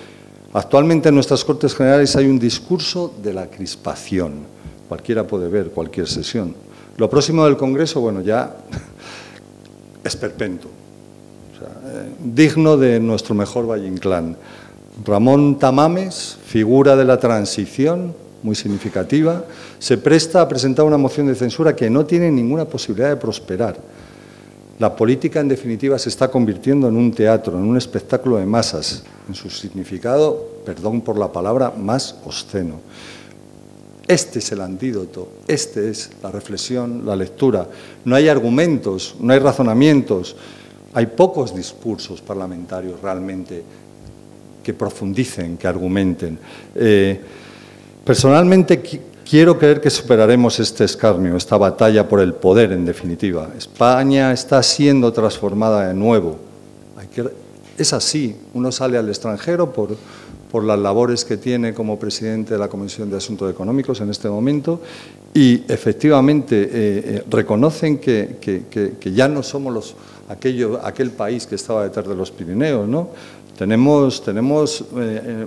Actualmente en nuestras Cortes Generales hay un discurso de la crispación. Cualquiera puede ver cualquier sesión. Lo próximo del Congreso, bueno, ya esperpento. O sea, digno de nuestro mejor Valle Inclán. Ramón Tamames, figura de la transición, muy significativa, se presta a presentar una moción de censura que no tiene ninguna posibilidad de prosperar. La política, en definitiva, se está convirtiendo en un teatro, en un espectáculo de masas, en su significado, perdón por la palabra, más obsceno. Este es el antídoto, este es la reflexión, la lectura. No hay argumentos, no hay razonamientos, hay pocos discursos parlamentarios realmente que profundicen, que argumenten. Personalmente quiero creer que superaremos este escarnio, esta batalla por el poder, en definitiva. España está siendo transformada de nuevo. Es así, uno sale al extranjero por las labores que tiene como presidente de la Comisión de Asuntos Económicos en este momento y efectivamente reconocen que ya no somos aquel país que estaba detrás de los Pirineos, ¿no? Tenemos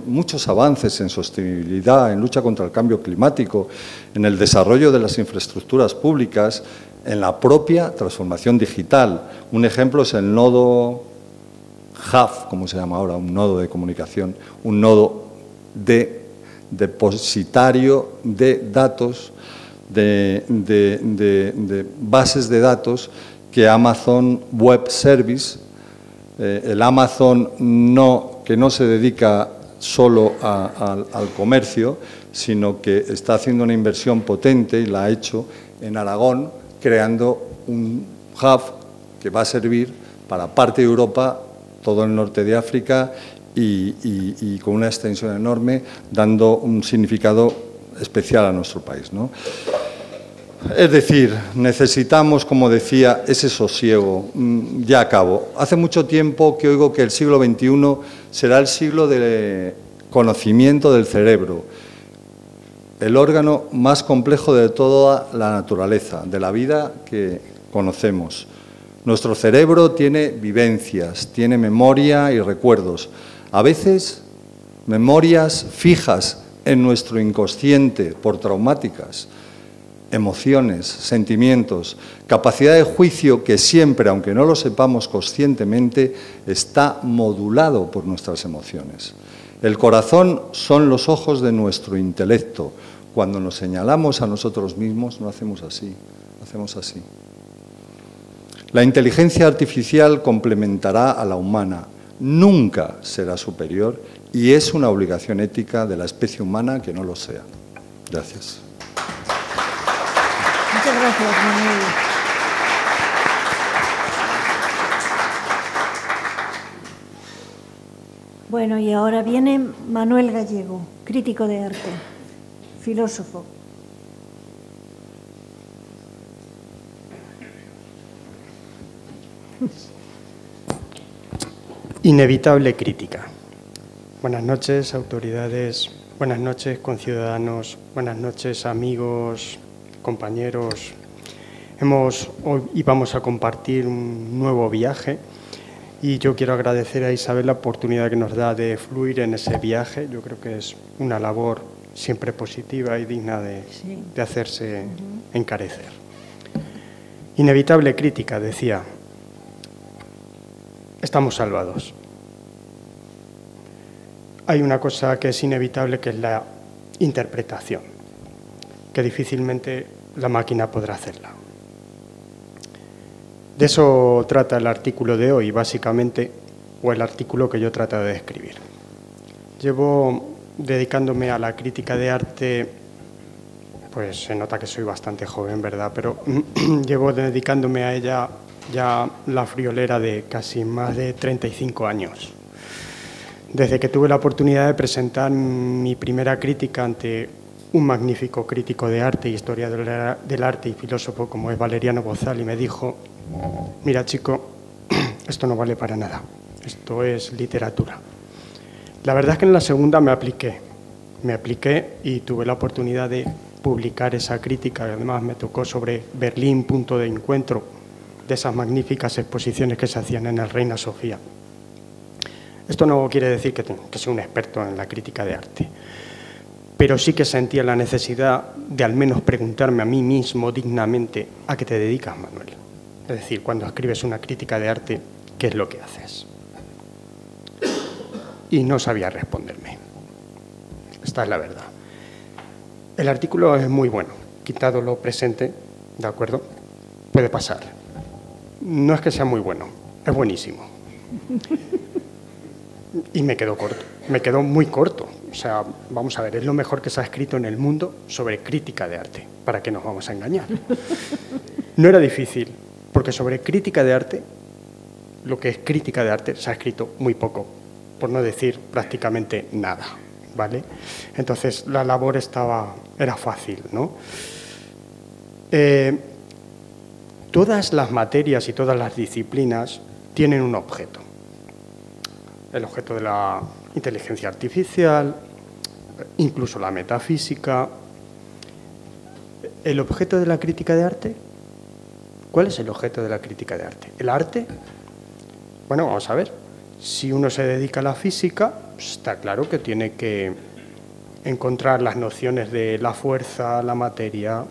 muchos avances en sostenibilidad, en lucha contra el cambio climático, en el desarrollo de las infraestructuras públicas, en la propia transformación digital. Un ejemplo es el nodo hub, como se llama ahora, un nodo de comunicación, un nodo de depositario de datos, de bases de datos que Amazon Web Service, el Amazon que no se dedica solo al comercio, sino que está haciendo una inversión potente y la ha hecho en Aragón, creando un hub que va a servir para parte de Europa, todo el norte de África y con una extensión enorme, dando un significado especial a nuestro país, ¿no? Es decir, necesitamos, como decía, ese sosiego. Ya acabo. Hace mucho tiempo que oigo que el siglo XXI será el siglo del conocimiento del cerebro, el órgano más complejo de toda la naturaleza, de la vida que conocemos. Nuestro cerebro tiene vivencias, tiene memoria y recuerdos. A veces, memorias fijas en nuestro inconsciente por traumáticas. Emociones, sentimientos, capacidad de juicio que siempre, aunque no lo sepamos conscientemente, está modulado por nuestras emociones. El corazón son los ojos de nuestro intelecto. Cuando nos señalamos a nosotros mismos, no hacemos así, hacemos así. La inteligencia artificial complementará a la humana, nunca será superior y es una obligación ética de la especie humana que no lo sea. Gracias. Muchas gracias, Manuel. Bueno, y ahora viene Manuel Gallego, crítico de arte, filósofo. Inevitable crítica. Buenas noches, autoridades. Buenas noches, conciudadanos. Buenas noches, amigos, compañeros. Hoy vamos a compartir un nuevo viaje y yo quiero agradecer a Isabel la oportunidad que nos da de fluir en ese viaje. Yo creo que es una labor siempre positiva y digna de hacerse encarecer. Inevitable crítica, decía. Estamos salvados. Hay una cosa que es inevitable, que es la interpretación, que difícilmente la máquina podrá hacerla. De eso trata el artículo de hoy, básicamente, o el artículo que yo trato de escribir. Llevo dedicándome a la crítica de arte, pues se nota que soy bastante joven, ¿verdad? Pero llevo dedicándome a ella ya la friolera de casi más de 35 años. Desde que tuve la oportunidad de presentar mi primera crítica ante un magnífico crítico de arte, historiador del arte y filósofo como es Valeriano Bozzal, y me dijo: mira, chico, esto no vale para nada, esto es literatura. La verdad es que en la segunda me apliqué y tuve la oportunidad de publicar esa crítica, que además me tocó sobre Berlín, punto de encuentro de esas magníficas exposiciones que se hacían en el Reina Sofía. Esto no quiere decir que sea un experto en la crítica de arte, pero sí que sentía la necesidad de al menos preguntarme a mí mismo dignamente: ¿a qué te dedicas, Manuel? Es decir, cuando escribes una crítica de arte, ¿qué es lo que haces? Y no sabía responderme. Esta es la verdad. El artículo es muy bueno, quitado lo presente, ¿de acuerdo? Puede pasar. No es que sea muy bueno, es buenísimo. Y me quedó corto, me quedó muy corto. O sea, vamos a ver, es lo mejor que se ha escrito en el mundo sobre crítica de arte. ¿Para qué nos vamos a engañar? No era difícil, porque sobre crítica de arte, lo que es crítica de arte, se ha escrito muy poco, por no decir prácticamente nada, ¿vale? Entonces, la labor era fácil, ¿no? Todas las materias y todas las disciplinas tienen un objeto. El objeto de la inteligencia artificial, incluso la metafísica. ¿El objeto de la crítica de arte? ¿Cuál es el objeto de la crítica de arte? ¿El arte? Bueno, vamos a ver. Si uno se dedica a la física, pues está claro que tiene que encontrar las nociones de la fuerza, la materia.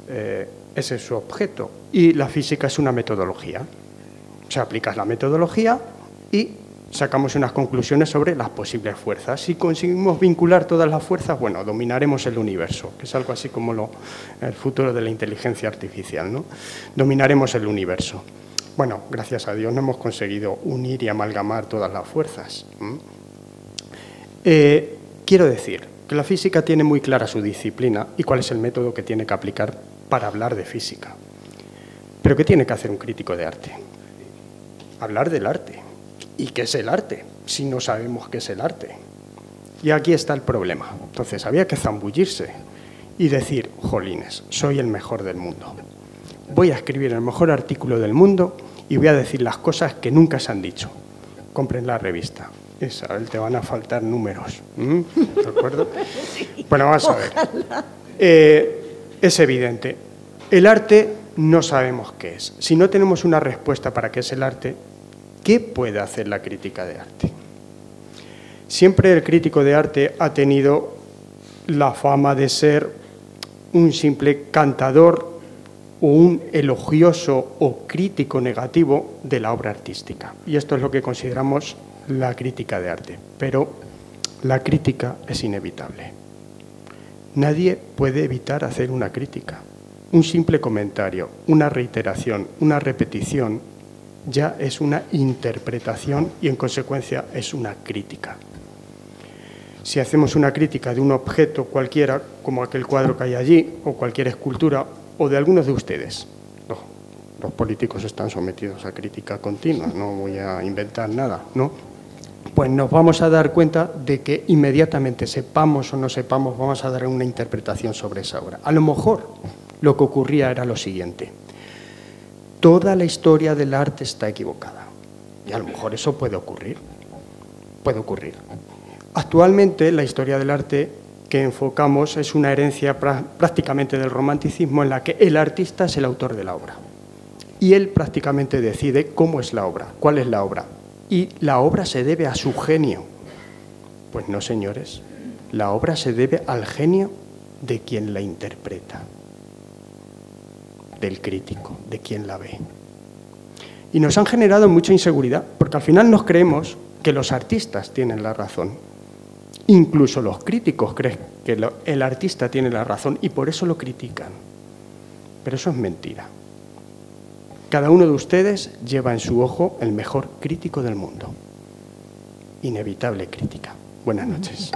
Ese es su objeto. Y la física es una metodología. O sea, aplicas la metodología y sacamos unas conclusiones sobre las posibles fuerzas. Si conseguimos vincular todas las fuerzas, bueno, dominaremos el universo, que es algo así como el futuro de la inteligencia artificial, ¿no? Dominaremos el universo. Bueno, gracias a Dios no hemos conseguido unir y amalgamar todas las fuerzas. Quiero decir que la física tiene muy clara su disciplina y cuál es el método que tiene que aplicar para hablar de física. ¿Pero qué tiene que hacer un crítico de arte? Hablar del arte. ¿Y qué es el arte? Si no sabemos qué es el arte. Y aquí está el problema. Entonces había que zambullirse y decir, jolines, soy el mejor del mundo. Voy a escribir el mejor artículo del mundo y voy a decir las cosas que nunca se han dicho. Compren la revista. Isabel, te van a faltar números. ¿De acuerdo? Bueno, vamos a ver. Es evidente. El arte no sabemos qué es. Si no tenemos una respuesta para qué es el arte, ¿qué puede hacer la crítica de arte? Siempre el crítico de arte ha tenido la fama de ser un simple cantador o un elogioso o crítico negativo de la obra artística. Y esto es lo que consideramos la crítica de arte. Pero la crítica es inevitable. Nadie puede evitar hacer una crítica. Un simple comentario, una reiteración, una repetición, ya es una interpretación y en consecuencia es una crítica. Si hacemos una crítica de un objeto cualquiera, como aquel cuadro que hay allí, o cualquier escultura, o de algunos de ustedes, los políticos están sometidos a crítica continua, no voy a inventar nada, ¿no? Pues nos vamos a dar cuenta de que inmediatamente, sepamos o no sepamos, vamos a dar una interpretación sobre esa obra. A lo mejor lo que ocurría era lo siguiente: toda la historia del arte está equivocada. Y a lo mejor eso puede ocurrir. Puede ocurrir. Actualmente la historia del arte que enfocamos es una herencia prácticamente del romanticismo, en la que el artista es el autor de la obra. Y él prácticamente decide cómo es la obra, cuál es la obra. Y la obra se debe a su genio. Pues no, señores. La obra se debe al genio de quien la interpreta, del crítico, de quien la ve. Y nos han generado mucha inseguridad, porque al final nos creemos que los artistas tienen la razón. Incluso los críticos creen que el artista tiene la razón y por eso lo critican. Pero eso es mentira. Cada uno de ustedes lleva en su ojo el mejor crítico del mundo. Inevitable crítica. Buenas noches.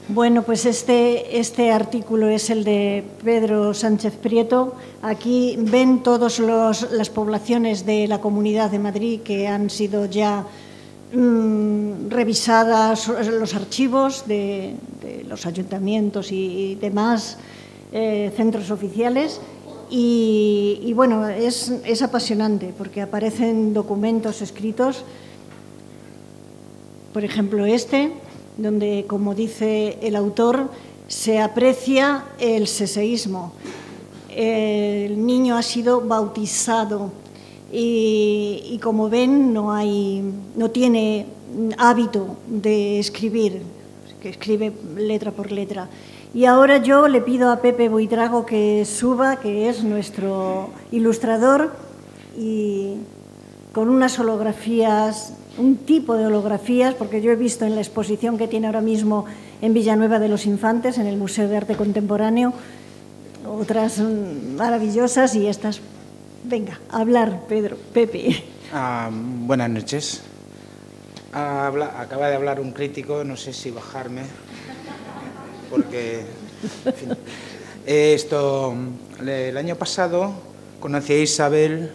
Bueno, pues este artículo es el de Pedro Sánchez Prieto. Aquí ven todas las poblaciones de la Comunidad de Madrid que han sido ya revisadas, los archivos de los ayuntamientos y demás centros oficiales. Y bueno, es apasionante porque aparecen documentos escritos, por ejemplo donde, como dice el autor, se aprecia el seseísmo. El niño ha sido bautizado y como ven, no tiene hábito de escribir, que escribe letra por letra. Y ahora yo le pido a Pepe Buitrago que suba, que es nuestro ilustrador, y con unas holografías, un tipo de holografías, porque yo he visto en la exposición que tiene ahora mismo en Villanueva de los Infantes, en el Museo de Arte Contemporáneo, otras maravillosas y estas. Venga, a hablar, Pepe. Buenas noches. Acaba de hablar un crítico, no sé si bajarme, porque, en fin. El año pasado conocí a Isabel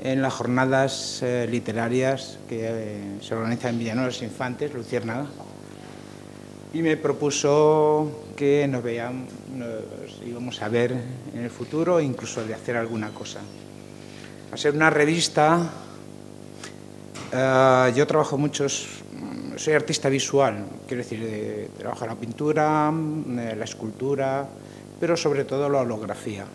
en las jornadas literarias que se organizan en Villanueva de los Infantes, Luciérnaga, y me propuso que nos íbamos a ver en el futuro, incluso de hacer alguna cosa. A ser una revista, yo trabajo soy artista visual, quiero decir, trabajo la pintura, la escultura, pero sobre todo la holografía.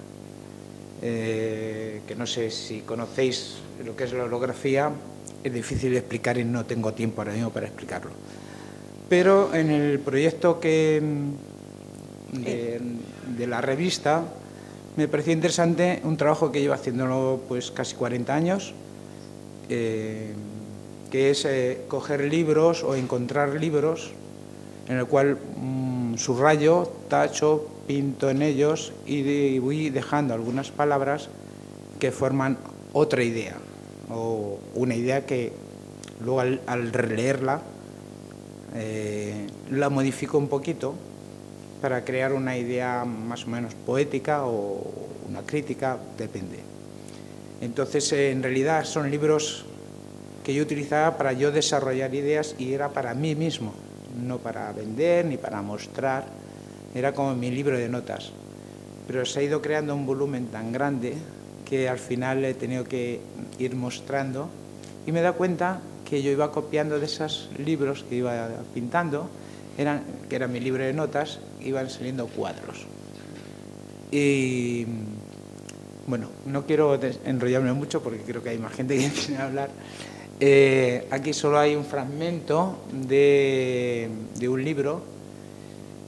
Que no sé si conocéis lo que es la holografía, es difícil de explicar y no tengo tiempo ahora mismo para explicarlo. Pero en el proyecto de la revista me pareció interesante un trabajo que llevo haciéndolo pues casi 40 años, que es coger libros o encontrar libros en el cual subrayo, tacho, pinto en ellos y voy dejando algunas palabras que forman otra idea, o una idea que luego al releerla la modifico un poquito para crear una idea más o menos poética o una crítica, depende. Entonces, en realidad son libros que yo utilizaba para yo desarrollar ideas y era para mí mismo, no para vender ni para mostrar, era como mi libro de notas. Pero se ha ido creando un volumen tan grande que al final he tenido que ir mostrando y me he dado cuenta que yo iba copiando de esos libros que iba pintando, que era mi libro de notas, iban saliendo cuadros. Y bueno, no quiero enrollarme mucho porque creo que hay más gente que quiere hablar. Aquí solo hay un fragmento de un libro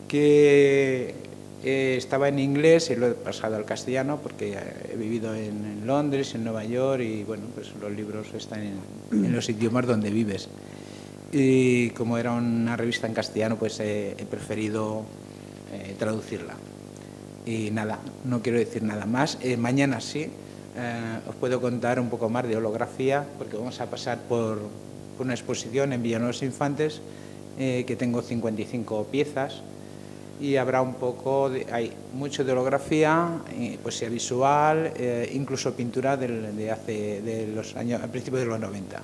que estaba en inglés y lo he pasado al castellano porque he vivido en Londres, en Nueva York y bueno, pues los libros están en los idiomas donde vives. Y como era una revista en castellano, pues he preferido traducirla. Y nada, no quiero decir nada más. Mañana sí, os puedo contar un poco más de holografía porque vamos a pasar por una exposición en Villanueva de los Infantes que tengo 55 piezas. Y habrá un poco, hay mucho de holografía, poesía visual, incluso pintura de los años, al principio de los 90.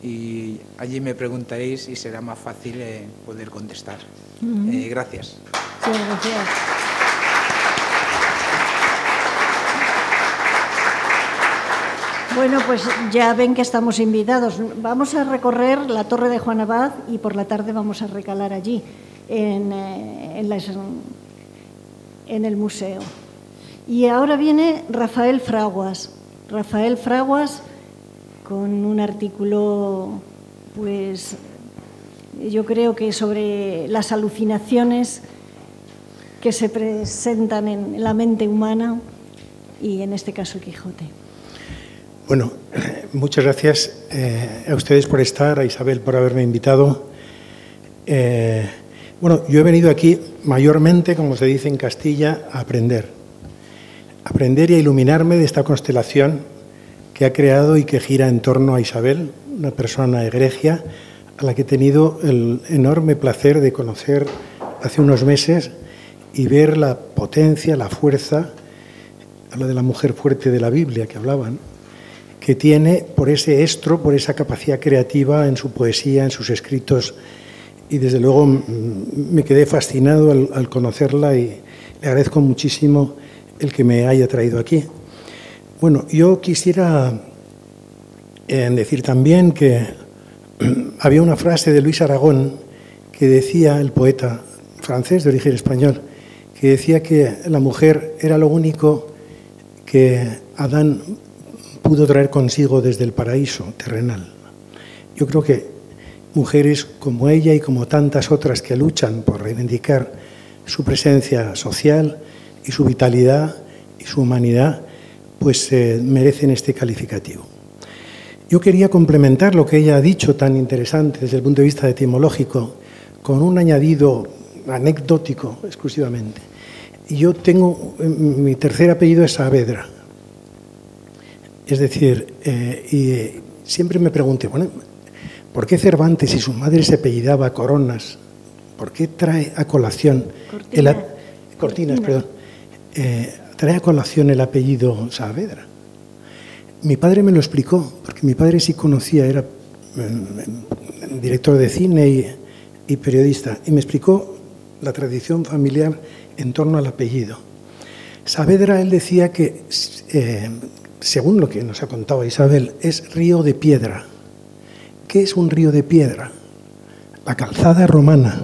Y allí me preguntaréis y será más fácil poder contestar. Gracias. Sí, gracias. Bueno, pues ya ven que estamos invitados. Vamos a recorrer la Torre de Juan Abad y por la tarde vamos a recalar allí. En el museo. Y ahora viene Rafael Fraguas. Rafael Fraguas con un artículo, pues yo creo que sobre las alucinaciones que se presentan en la mente humana y en este caso el Quijote. Bueno, muchas gracias a ustedes por estar, a Isabel por haberme invitado. Bueno, yo he venido aquí mayormente, como se dice en Castilla, a aprender y a iluminarme de esta constelación que ha creado y que gira en torno a Isabel, una persona egregia a la que he tenido el enorme placer de conocer hace unos meses y ver la potencia, la fuerza, hablo de la mujer fuerte de la Biblia que hablaban, que tiene por ese estro, por esa capacidad creativa en su poesía, en sus escritos. Y desde luego me quedé fascinado al conocerla y le agradezco muchísimo el que me haya traído aquí. Bueno, yo quisiera decir también que había una frase de Luis Aragón que decía, el poeta francés de origen español, que decía que la mujer era lo único que Adán pudo traer consigo desde el paraíso terrenal. Yo creo que mujeres como ella y como tantas otras que luchan por reivindicar su presencia social y su vitalidad y su humanidad, pues merecen este calificativo. Yo quería complementar lo que ella ha dicho tan interesante desde el punto de vista etimológico con un añadido anecdótico exclusivamente. Yo tengo, mi tercer apellido es Saavedra. Es decir, y siempre me pregunté, bueno, ¿por qué Cervantes, si su madre se apellidaba Coronas, por qué trae a colación Cortinas, perdón, trae a colación el apellido Saavedra? Mi padre me lo explicó, porque mi padre sí conocía, era director de cine y periodista, y me explicó la tradición familiar en torno al apellido. Saavedra, él decía que, según lo que nos ha contado Isabel, es río de piedra. ¿Qué es un río de piedra? La calzada romana.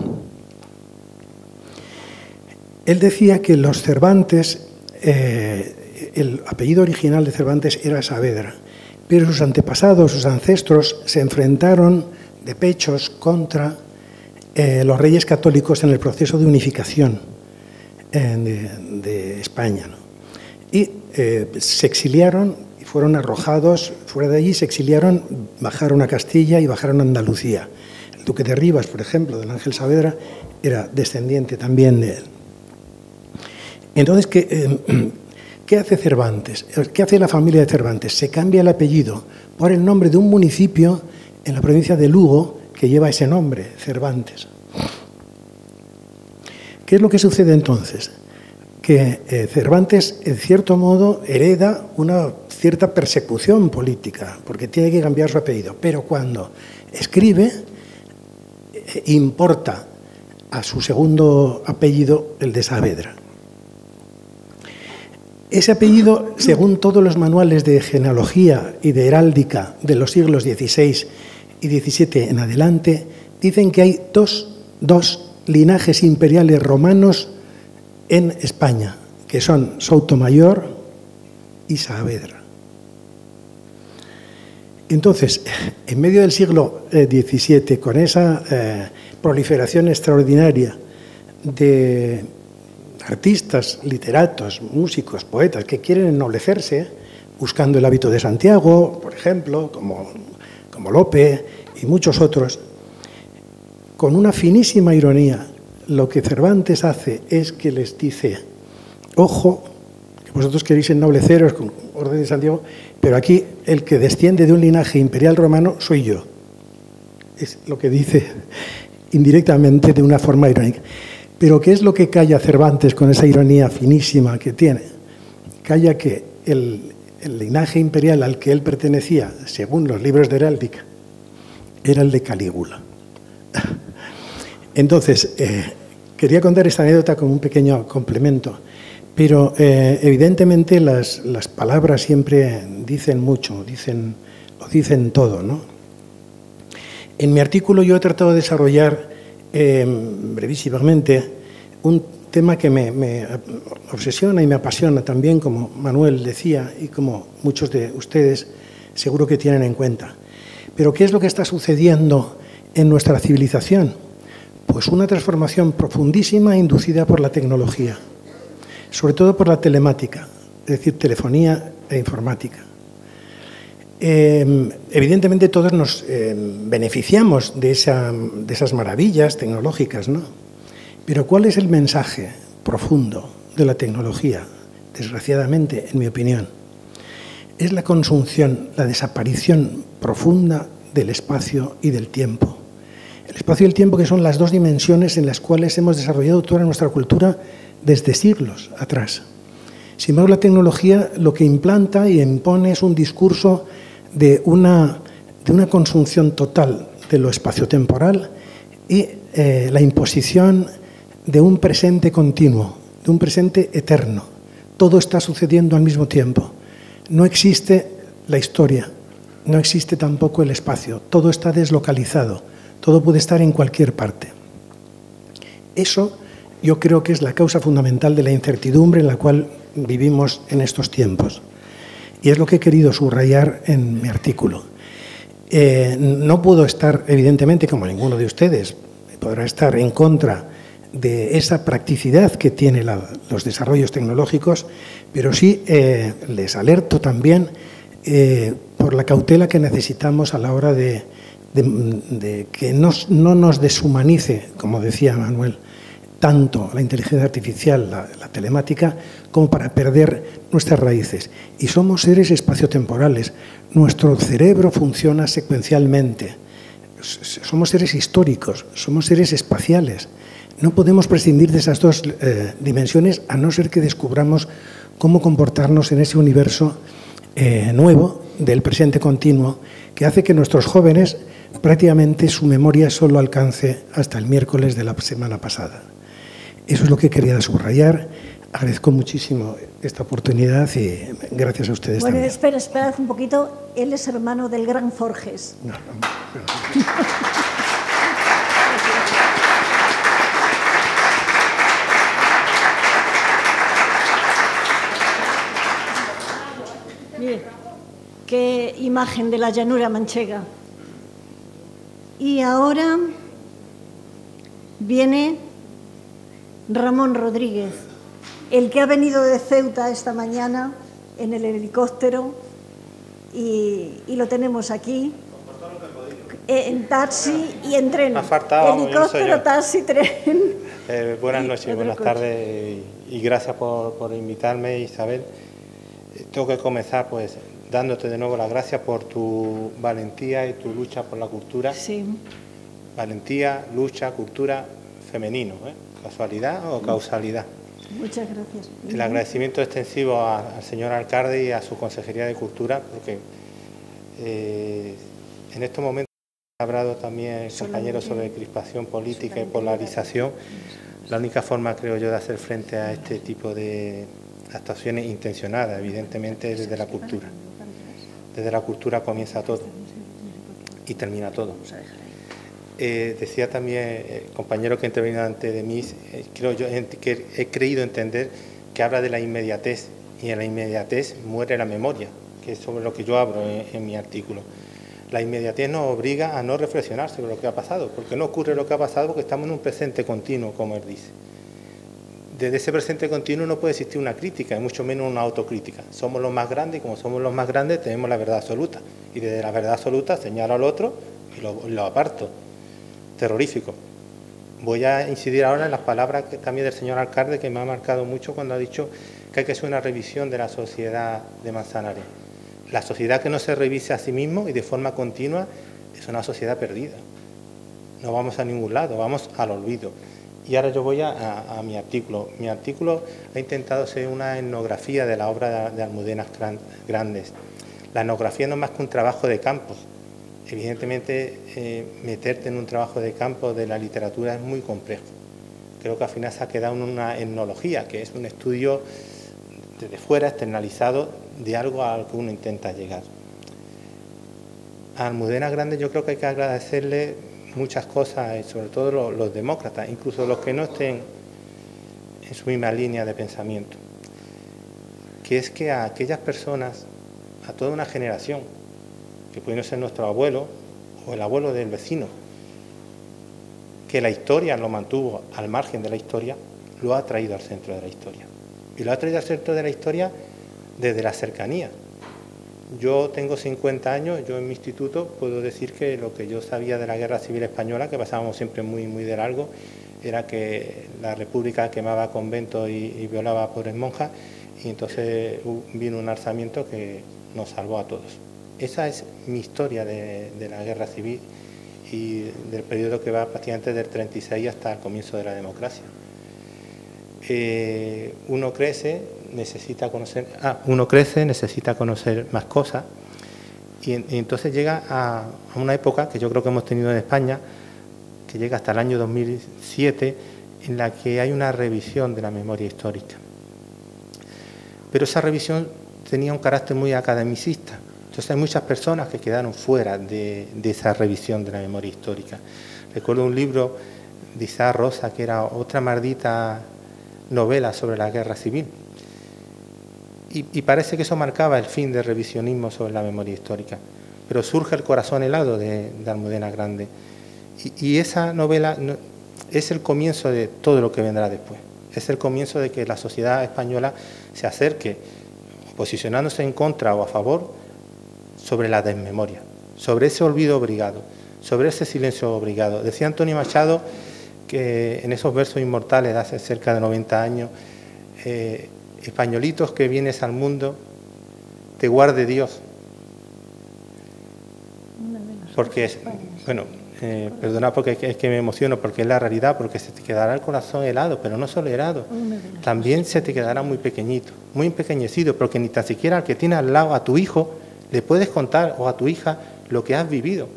Él decía que los Cervantes, el apellido original de Cervantes era Saavedra, pero sus antepasados, sus ancestros, se enfrentaron de pechos contra los reyes católicos en el proceso de unificación de España, ¿no? Y se exiliaron y fueron arrojados fuera de allí, se exiliaron, bajaron a Castilla y bajaron a Andalucía. El duque de Rivas, por ejemplo, del Ángel Saavedra, era descendiente también de él. Entonces, ¿qué hace Cervantes? ¿Qué hace la familia de Cervantes? Se cambia el apellido por el nombre de un municipio en la provincia de Lugo que lleva ese nombre, Cervantes. ¿Qué es lo que sucede entonces? que Cervantes, en cierto modo, hereda una cierta persecución política, porque tiene que cambiar su apellido. Pero cuando escribe, importa a su segundo apellido el de Saavedra. Ese apellido, según todos los manuales de genealogía y de heráldica de los siglos XVI y XVII en adelante, dicen que hay dos linajes imperiales romanos en España, que son Soutomayor y Saavedra. Entonces, en medio del siglo XVII, con esa proliferación extraordinaria de artistas, literatos, músicos, poetas que quieren ennoblecerse, buscando el hábito de Santiago, por ejemplo, como Lope y muchos otros, con una finísima ironía, lo que Cervantes hace es que les dice: ojo, que vosotros queréis ennobleceros con orden de Santiago, pero aquí el que desciende de un linaje imperial romano soy yo. Es lo que dice indirectamente de una forma irónica. Pero ¿qué es lo que calla Cervantes con esa ironía finísima que tiene? Calla que el linaje imperial al que él pertenecía, según los libros de heráldica, era el de Calígula. Entonces, quería contar esta anécdota como un pequeño complemento, pero evidentemente las palabras siempre dicen mucho, dicen todo, ¿no? En mi artículo yo he tratado de desarrollar brevísimamente un tema que me obsesiona y me apasiona también, como Manuel decía y como muchos de ustedes seguro que tienen en cuenta. Pero ¿qué es lo que está sucediendo en nuestra civilización? Pues una transformación profundísima inducida por la tecnología, sobre todo por la telemática, es decir, telefonía e informática. Evidentemente todos nos beneficiamos de esas maravillas tecnológicas, ¿no? Pero ¿cuál es el mensaje profundo de la tecnología? Desgraciadamente, en mi opinión, es la consunción, la desaparición profunda del espacio y del tiempo. El espacio y el tiempo, que son las dos dimensiones en las cuales hemos desarrollado toda nuestra cultura desde siglos atrás. Sin embargo, la tecnología lo que implanta y impone es un discurso de una consunción total de lo espaciotemporal y la imposición de un presente continuo, de un presente eterno. Todo está sucediendo al mismo tiempo. No existe la historia, no existe tampoco el espacio, todo está deslocalizado, todo puede estar en cualquier parte. Eso yo creo que es la causa fundamental de la incertidumbre en la cual vivimos en estos tiempos. Y es lo que he querido subrayar en mi artículo. No puedo estar, evidentemente, como ninguno de ustedes, podrá estar en contra de esa practicidad que tienen los desarrollos tecnológicos, pero sí les alerto también por la cautela que necesitamos a la hora de que no nos deshumanice, como decía Manuel, tanto la inteligencia artificial, la telemática, como para perder nuestras raíces. Y somos seres espaciotemporales. Nuestro cerebro funciona secuencialmente. Somos seres históricos, somos seres espaciales. No podemos prescindir de esas dos dimensiones, a no ser que descubramos cómo comportarnos en ese universo nuevo del presente continuo, que hace que nuestros jóvenes prácticamente su memoria solo alcance hasta el miércoles de la semana pasada. Eso es lo que quería subrayar. Agradezco muchísimo esta oportunidad y gracias a ustedes también. Bueno, esperad un poquito. Él es hermano del gran Forges. No. Bien, qué imagen de la llanura manchega. Y ahora viene Ramón Rodríguez, el que ha venido de Ceuta esta mañana en el helicóptero y lo tenemos aquí en taxi y en tren. Helicóptero, taxi, tren. Buenas noches, buenas tardes y gracias por invitarme, Isabel. Tengo que comenzar pues dándote de nuevo las gracias por tu valentía y tu lucha por la cultura. Sí. Valentía, lucha, cultura, femenino, ¿eh? ¿Casualidad o causalidad? Muchas gracias. El agradecimiento extensivo al señor alcalde y a su Consejería de Cultura, porque en estos momentos ha hablado también el compañero sobre crispación política y polarización. La única forma, creo yo, de hacer frente a este tipo de actuaciones intencionadas, evidentemente, es desde la cultura. Desde la cultura comienza todo y termina todo. Decía también el compañero que intervino antes de mí, creo yo que he creído entender que habla de la inmediatez, y en la inmediatez muere la memoria, que es sobre lo que yo hablo en mi artículo. La inmediatez nos obliga a no reflexionar sobre lo que ha pasado, porque no ocurre lo que ha pasado porque estamos en un presente continuo, como él dice. Desde ese presente continuo no puede existir una crítica, y mucho menos una autocrítica. Somos los más grandes, y como somos los más grandes tenemos la verdad absoluta. Y desde la verdad absoluta señalo al otro y lo aparto. Terrorífico. Voy a incidir ahora en las palabras también del señor alcalde, que me ha marcado mucho cuando ha dicho que hay que hacer una revisión de la sociedad de Manzanares. La sociedad que no se revise a sí mismo y de forma continua es una sociedad perdida. No vamos a ningún lado, vamos al olvido. Y ahora yo voy a mi artículo. Mi artículo ha intentado ser una etnografía de la obra de Almudenas Grandes. La etnografía no es más que un trabajo de campo. Evidentemente, meterte en un trabajo de campo de la literatura es muy complejo. Creo que al final se ha quedado en una etnología, que es un estudio desde fuera, externalizado, de algo al que uno intenta llegar. A Almudenas Grandes yo creo que hay que agradecerle muchas cosas, y sobre todo los demócratas, incluso los que no estén en su misma línea de pensamiento, que es que a aquellas personas, a toda una generación, que puede ser nuestro abuelo o el abuelo del vecino, que la historia lo mantuvo al margen de la historia, lo ha traído al centro de la historia. Y lo ha traído al centro de la historia desde la cercanía. Yo tengo 50 años, yo en mi instituto puedo decir que lo que yo sabía de la Guerra Civil Española, que pasábamos siempre muy de largo, era que la República quemaba conventos y violaba a pobres monjas, y entonces vino un alzamiento que nos salvó a todos. Esa es mi historia de la Guerra Civil y del periodo que va prácticamente del 36 hasta el comienzo de la democracia. Uno crece, necesita conocer más cosas, y entonces llega a una época que yo creo que hemos tenido en España, que llega hasta el año 2007, en la que hay una revisión de la memoria histórica. Pero esa revisión tenía un carácter muy academicista. Entonces hay muchas personas que quedaron fuera de esa revisión de la memoria histórica. Recuerdo un libro de Isaac Rosa, que era otra maldita novela sobre la guerra civil. Y parece que eso marcaba el fin del revisionismo sobre la memoria histórica. Pero surge El corazón helado de Almudenas Grandes. Y esa novela es el comienzo de todo lo que vendrá después. Es el comienzo de que la sociedad española se acerque, posicionándose en contra o a favor, sobre la desmemoria, sobre ese olvido obligado, sobre ese silencio obligado. Decía Antonio Machado que en esos versos inmortales de hace cerca de 90 años, españolitos que vienes al mundo, te guarde Dios. Porque, perdona porque es que me emociono, porque es la realidad, porque se te quedará el corazón helado, pero no solo helado, también se te quedará muy pequeñito, muy empequeñecido, porque ni tan siquiera al que tiene al lado, a tu hijo, le puedes contar, o a tu hija, lo que has vivido.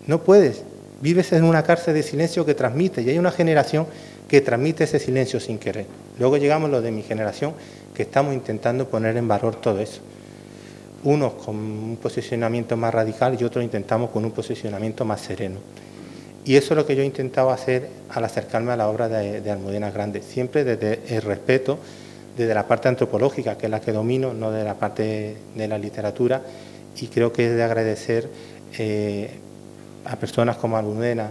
No puedes. Vives en una cárcel de silencio que transmite, y hay una generación que transmite ese silencio sin querer. Luego llegamos los de mi generación, que estamos intentando poner en valor todo eso. Unos con un posicionamiento más radical y otros intentamos con un posicionamiento más sereno. Y eso es lo que yo he intentado hacer al acercarme a la obra de Almudenas Grandes, siempre desde el respeto, desde la parte antropológica, que es la que domino, no de la parte de la literatura, y creo que es de agradecer a personas como Almudenas,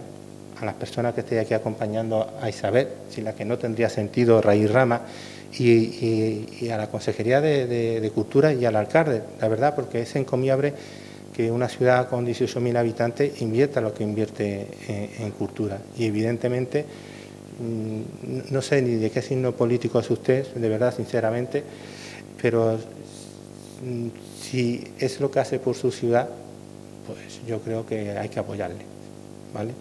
a las personas que estoy aquí acompañando a Isabel, sin la que no tendría sentido Raíz Rama, y a la Consejería de Cultura y al alcalde, la verdad, porque es encomiable que una ciudad con 18.000 habitantes invierta lo que invierte en cultura. Y evidentemente, no sé ni de qué signo político es usted, de verdad, sinceramente, pero si es lo que hace por su ciudad, pues yo creo que hay que apoyarle, ¿vale?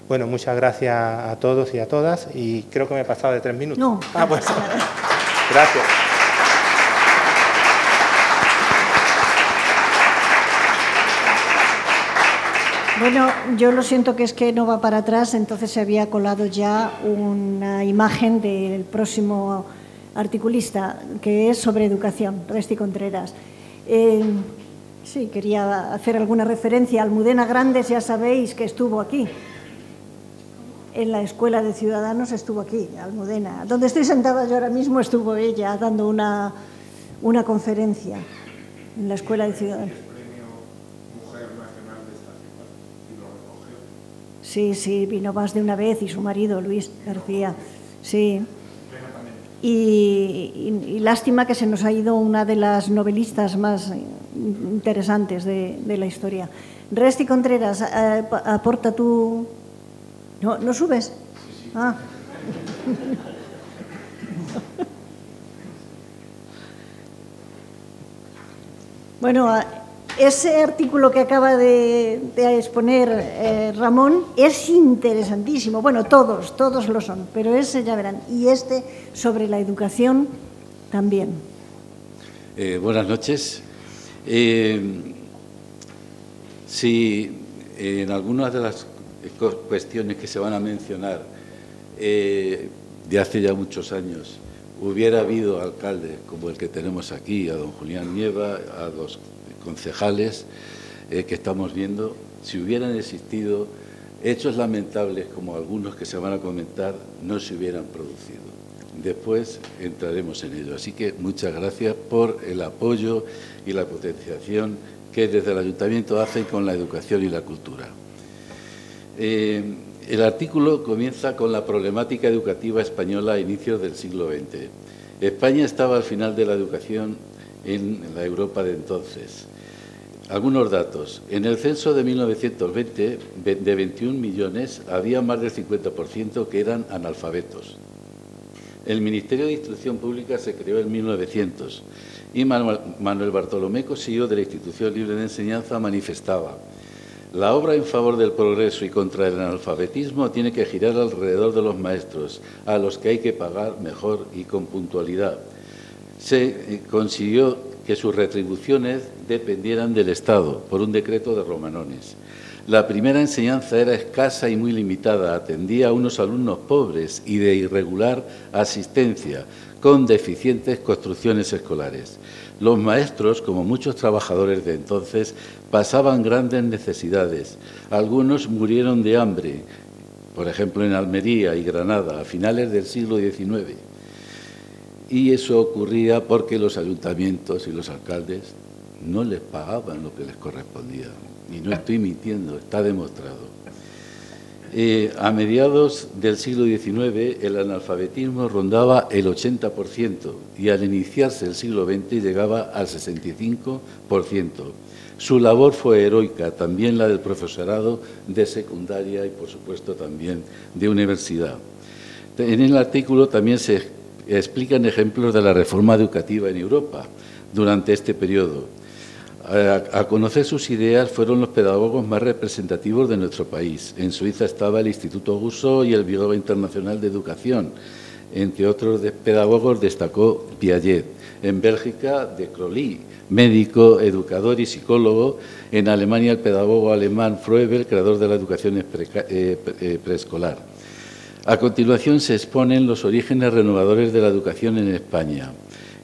Bueno, muchas gracias a todos y a todas, y creo que me he pasado de 3 minutos. No, pues. Gracias. Bueno, yo lo siento que es que no va para atrás, entonces se había colado ya una imagen del próximo articulista, que es sobre educación, Resti Contreras. Sí, quería hacer alguna referencia. Almudena Grandes, ya sabéis que estuvo aquí. En la Escuela de Ciudadanos estuvo aquí, Almudena. Donde estoy sentada yo ahora mismo estuvo ella dando una conferencia en la Escuela de Ciudadanos. Sí, sí, vino más de una vez y su marido, Luis García. Sí. Y lástima que se nos ha ido una de las novelistas más interesantes de la historia. Resti Contreras, aporta tú. ¿No subes? Ah. Bueno, ese artículo que acaba de exponer Ramón es interesantísimo. Bueno, todos lo son, pero ese ya verán. Y este sobre la educación también. Buenas noches. Si en algunas de las cuestiones que se van a mencionar de hace ya muchos años hubiera habido alcaldes como el que tenemos aquí, a don Julián Nieva, a los concejales que estamos viendo, si hubieran existido hechos lamentables como algunos que se van a comentar, no se hubieran producido. Después entraremos en ello. Así que muchas gracias por el apoyo y la potenciación que desde el Ayuntamiento hacen con la educación y la cultura. El artículo comienza con la problemática educativa española a inicios del siglo XX. España estaba al final de la educación en la Europa de entonces. Algunos datos. En el censo de 1920, de 21 millones, había más del 50% que eran analfabetos. El Ministerio de Instrucción Pública se creó en 1900 y Manuel Bartolomé Cosillo, de la Institución Libre de Enseñanza, manifestaba: la obra en favor del progreso y contra el analfabetismo tiene que girar alrededor de los maestros, a los que hay que pagar mejor y con puntualidad. Se consiguió que sus retribuciones dependieran del Estado, por un decreto de Romanones. La primera enseñanza era escasa y muy limitada, atendía a unos alumnos pobres y de irregular asistencia, con deficientes construcciones escolares. Los maestros, como muchos trabajadores de entonces, pasaban grandes necesidades. Algunos murieron de hambre, por ejemplo en Almería y Granada, a finales del siglo XIX. Y eso ocurría porque los ayuntamientos y los alcaldes no les pagaban lo que les correspondía. Y no estoy mintiendo, está demostrado. A mediados del siglo XIX el analfabetismo rondaba el 80% y al iniciarse el siglo XX llegaba al 65%. Su labor fue heroica, también la del profesorado de secundaria y, por supuesto, también de universidad. En el artículo también se explican ejemplos de la reforma educativa en Europa durante este periodo. A conocer sus ideas fueron los pedagogos más representativos de nuestro país. En Suiza estaba el Instituto Gussot y el Bureau Internacional de Educación. Entre otros pedagogos destacó Piaget. En Bélgica, de Crowley, médico, educador y psicólogo. En Alemania, el pedagogo alemán Froebel, creador de la educación preescolar. A continuación se exponen los orígenes renovadores de la educación en España.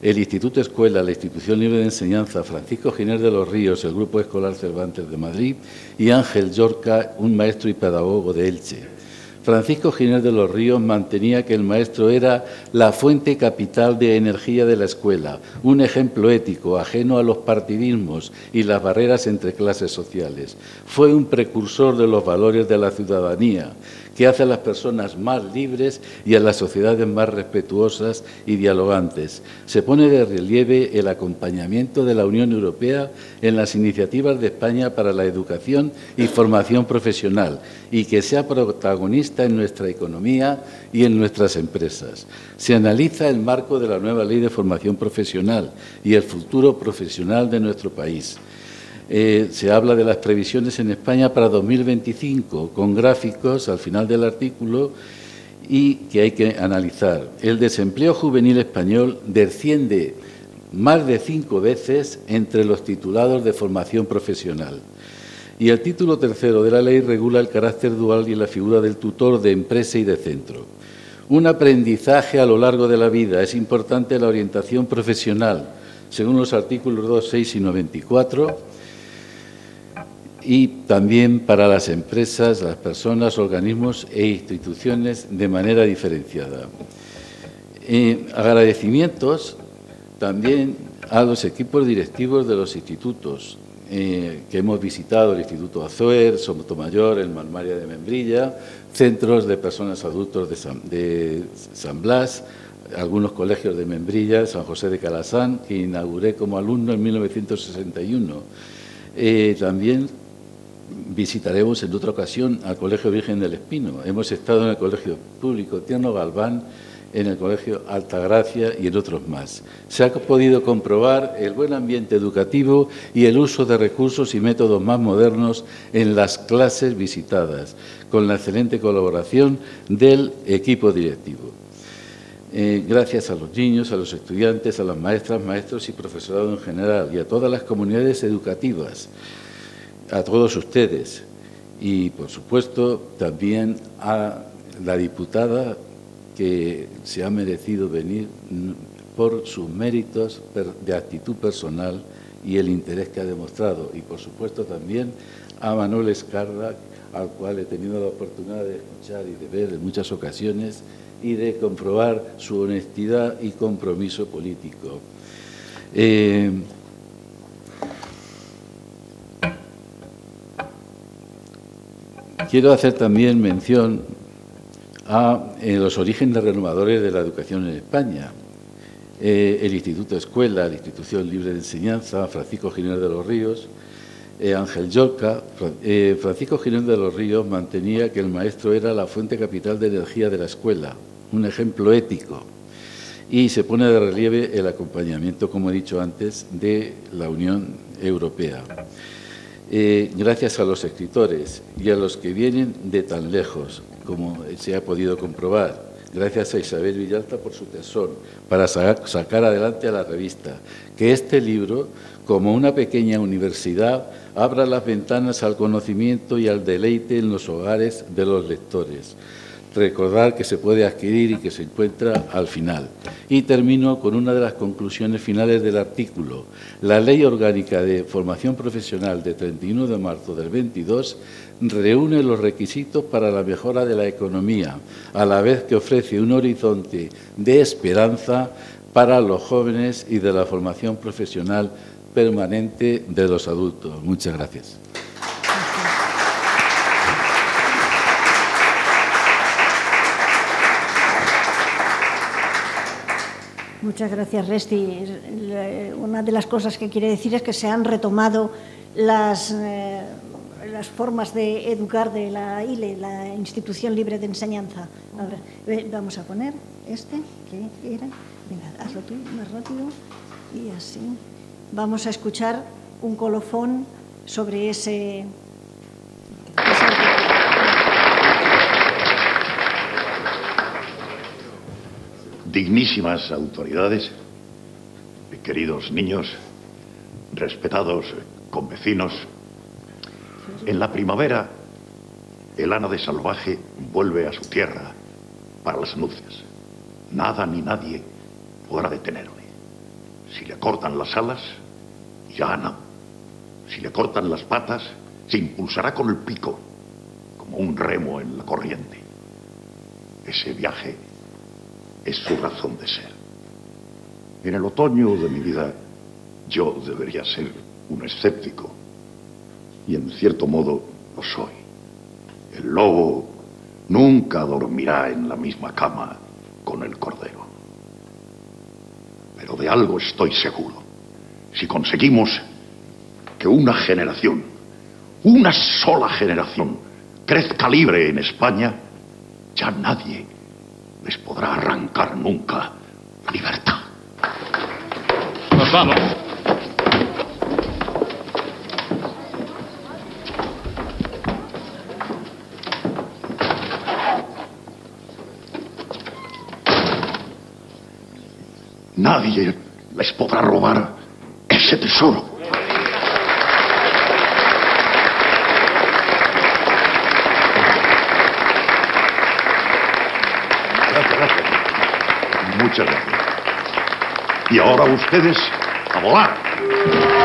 El Instituto Escuela, la Institución Libre de Enseñanza, Francisco Giner de los Ríos, el Grupo Escolar Cervantes de Madrid y Ángel Llorca, un maestro y pedagogo de Elche. Francisco Giner de los Ríos mantenía que el maestro era la fuente capital de energía de la escuela, un ejemplo ético, ajeno a los partidismos y las barreras entre clases sociales. Fue un precursor de los valores de la ciudadanía, que hace a las personas más libres y a las sociedades más respetuosas y dialogantes. Se pone de relieve el acompañamiento de la Unión Europea en las iniciativas de España para la educación y formación profesional y que sea protagonista en nuestra economía y en nuestras empresas. Se analiza el marco de la nueva Ley de Formación Profesional y el futuro profesional de nuestro país. Se habla de las previsiones en España para 2025, con gráficos al final del artículo y que hay que analizar. El desempleo juvenil español desciende más de 5 veces entre los titulados de formación profesional. Y el título tercero de la ley regula el carácter dual y la figura del tutor de empresa y de centro. Un aprendizaje a lo largo de la vida. Es importante la orientación profesional, según los artículos 2, 6 y 94, y también para las empresas, las personas, organismos e instituciones de manera diferenciada. Agradecimientos también a los equipos directivos de los institutos que hemos visitado, el Instituto Azoer, Sotomayor, el Maria de Membrilla, centros de personas adultos de San Blas, algunos colegios de Membrilla, San José de Calasán, que inauguré como alumno en 1961. También visitaremos en otra ocasión al Colegio Virgen del Espino. Hemos estado en el Colegio Público Tierno Galván, en el Colegio Altagracia y en otros más. Se ha podido comprobar el buen ambiente educativo y el uso de recursos y métodos más modernos en las clases visitadas, con la excelente colaboración del equipo directivo. Gracias a los niños, a los estudiantes, a las maestras, maestros y profesorado en general, y a todas las comunidades educativas, a todos ustedes, y por supuesto también a la diputada que se ha merecido venir por sus méritos de actitud personal y el interés que ha demostrado. Y, por supuesto, también a Manuel Escarda, al cual he tenido la oportunidad de escuchar y de ver en muchas ocasiones y de comprobar su honestidad y compromiso político. Quiero hacer también mención a los orígenes renovadores de la educación en España. El Instituto Escuela, la Institución Libre de Enseñanza, Francisco Giner de los Ríos, Ángel Llorca. Francisco Giner de los Ríos mantenía que el maestro era la fuente capital de energía de la escuela, un ejemplo ético. Y se pone de relieve el acompañamiento, como he dicho antes, de la Unión Europea. Gracias a los escritores y a los que vienen de tan lejos, como se ha podido comprobar. Gracias a Isabel Villalta por su tesón para sacar adelante a la revista. Que este libro, como una pequeña universidad, abra las ventanas al conocimiento y al deleite en los hogares de los lectores. Recordar que se puede adquirir y que se encuentra al final. Y termino con una de las conclusiones finales del artículo. La Ley Orgánica de Formación Profesional de 31 de marzo del 22 reúne los requisitos para la mejora de la economía, a la vez que ofrece un horizonte de esperanza para los jóvenes y de la formación profesional permanente de los adultos. Muchas gracias. Muchas gracias, Resti. Una de las cosas que quiere decir es que se han retomado las formas de educar de la ILE, la Institución Libre de Enseñanza. Ahora, vamos a poner este, que era. Venga, hazlo tú más rápido. Y así. Vamos a escuchar un colofón sobre ese Dignísimas autoridades, queridos niños, respetados convecinos, en la primavera el ánade salvaje vuelve a su tierra para las nupcias. Nada ni nadie podrá detenerle. Si le cortan las alas, ya no. Si le cortan las patas, se impulsará con el pico, como un remo en la corriente. Ese viaje es su razón de ser. En el otoño de mi vida, yo debería ser un escéptico, y en cierto modo lo soy. El lobo nunca dormirá en la misma cama con el cordero. Pero de algo estoy seguro. Si conseguimos que una generación, una sola generación, crezca libre en España, ya nadie les podrá arrancar nunca la libertad. Nos vamos. nadie les podrá robar ese tesoro. Gracias. Muchas gracias. Y ahora ustedes a volar.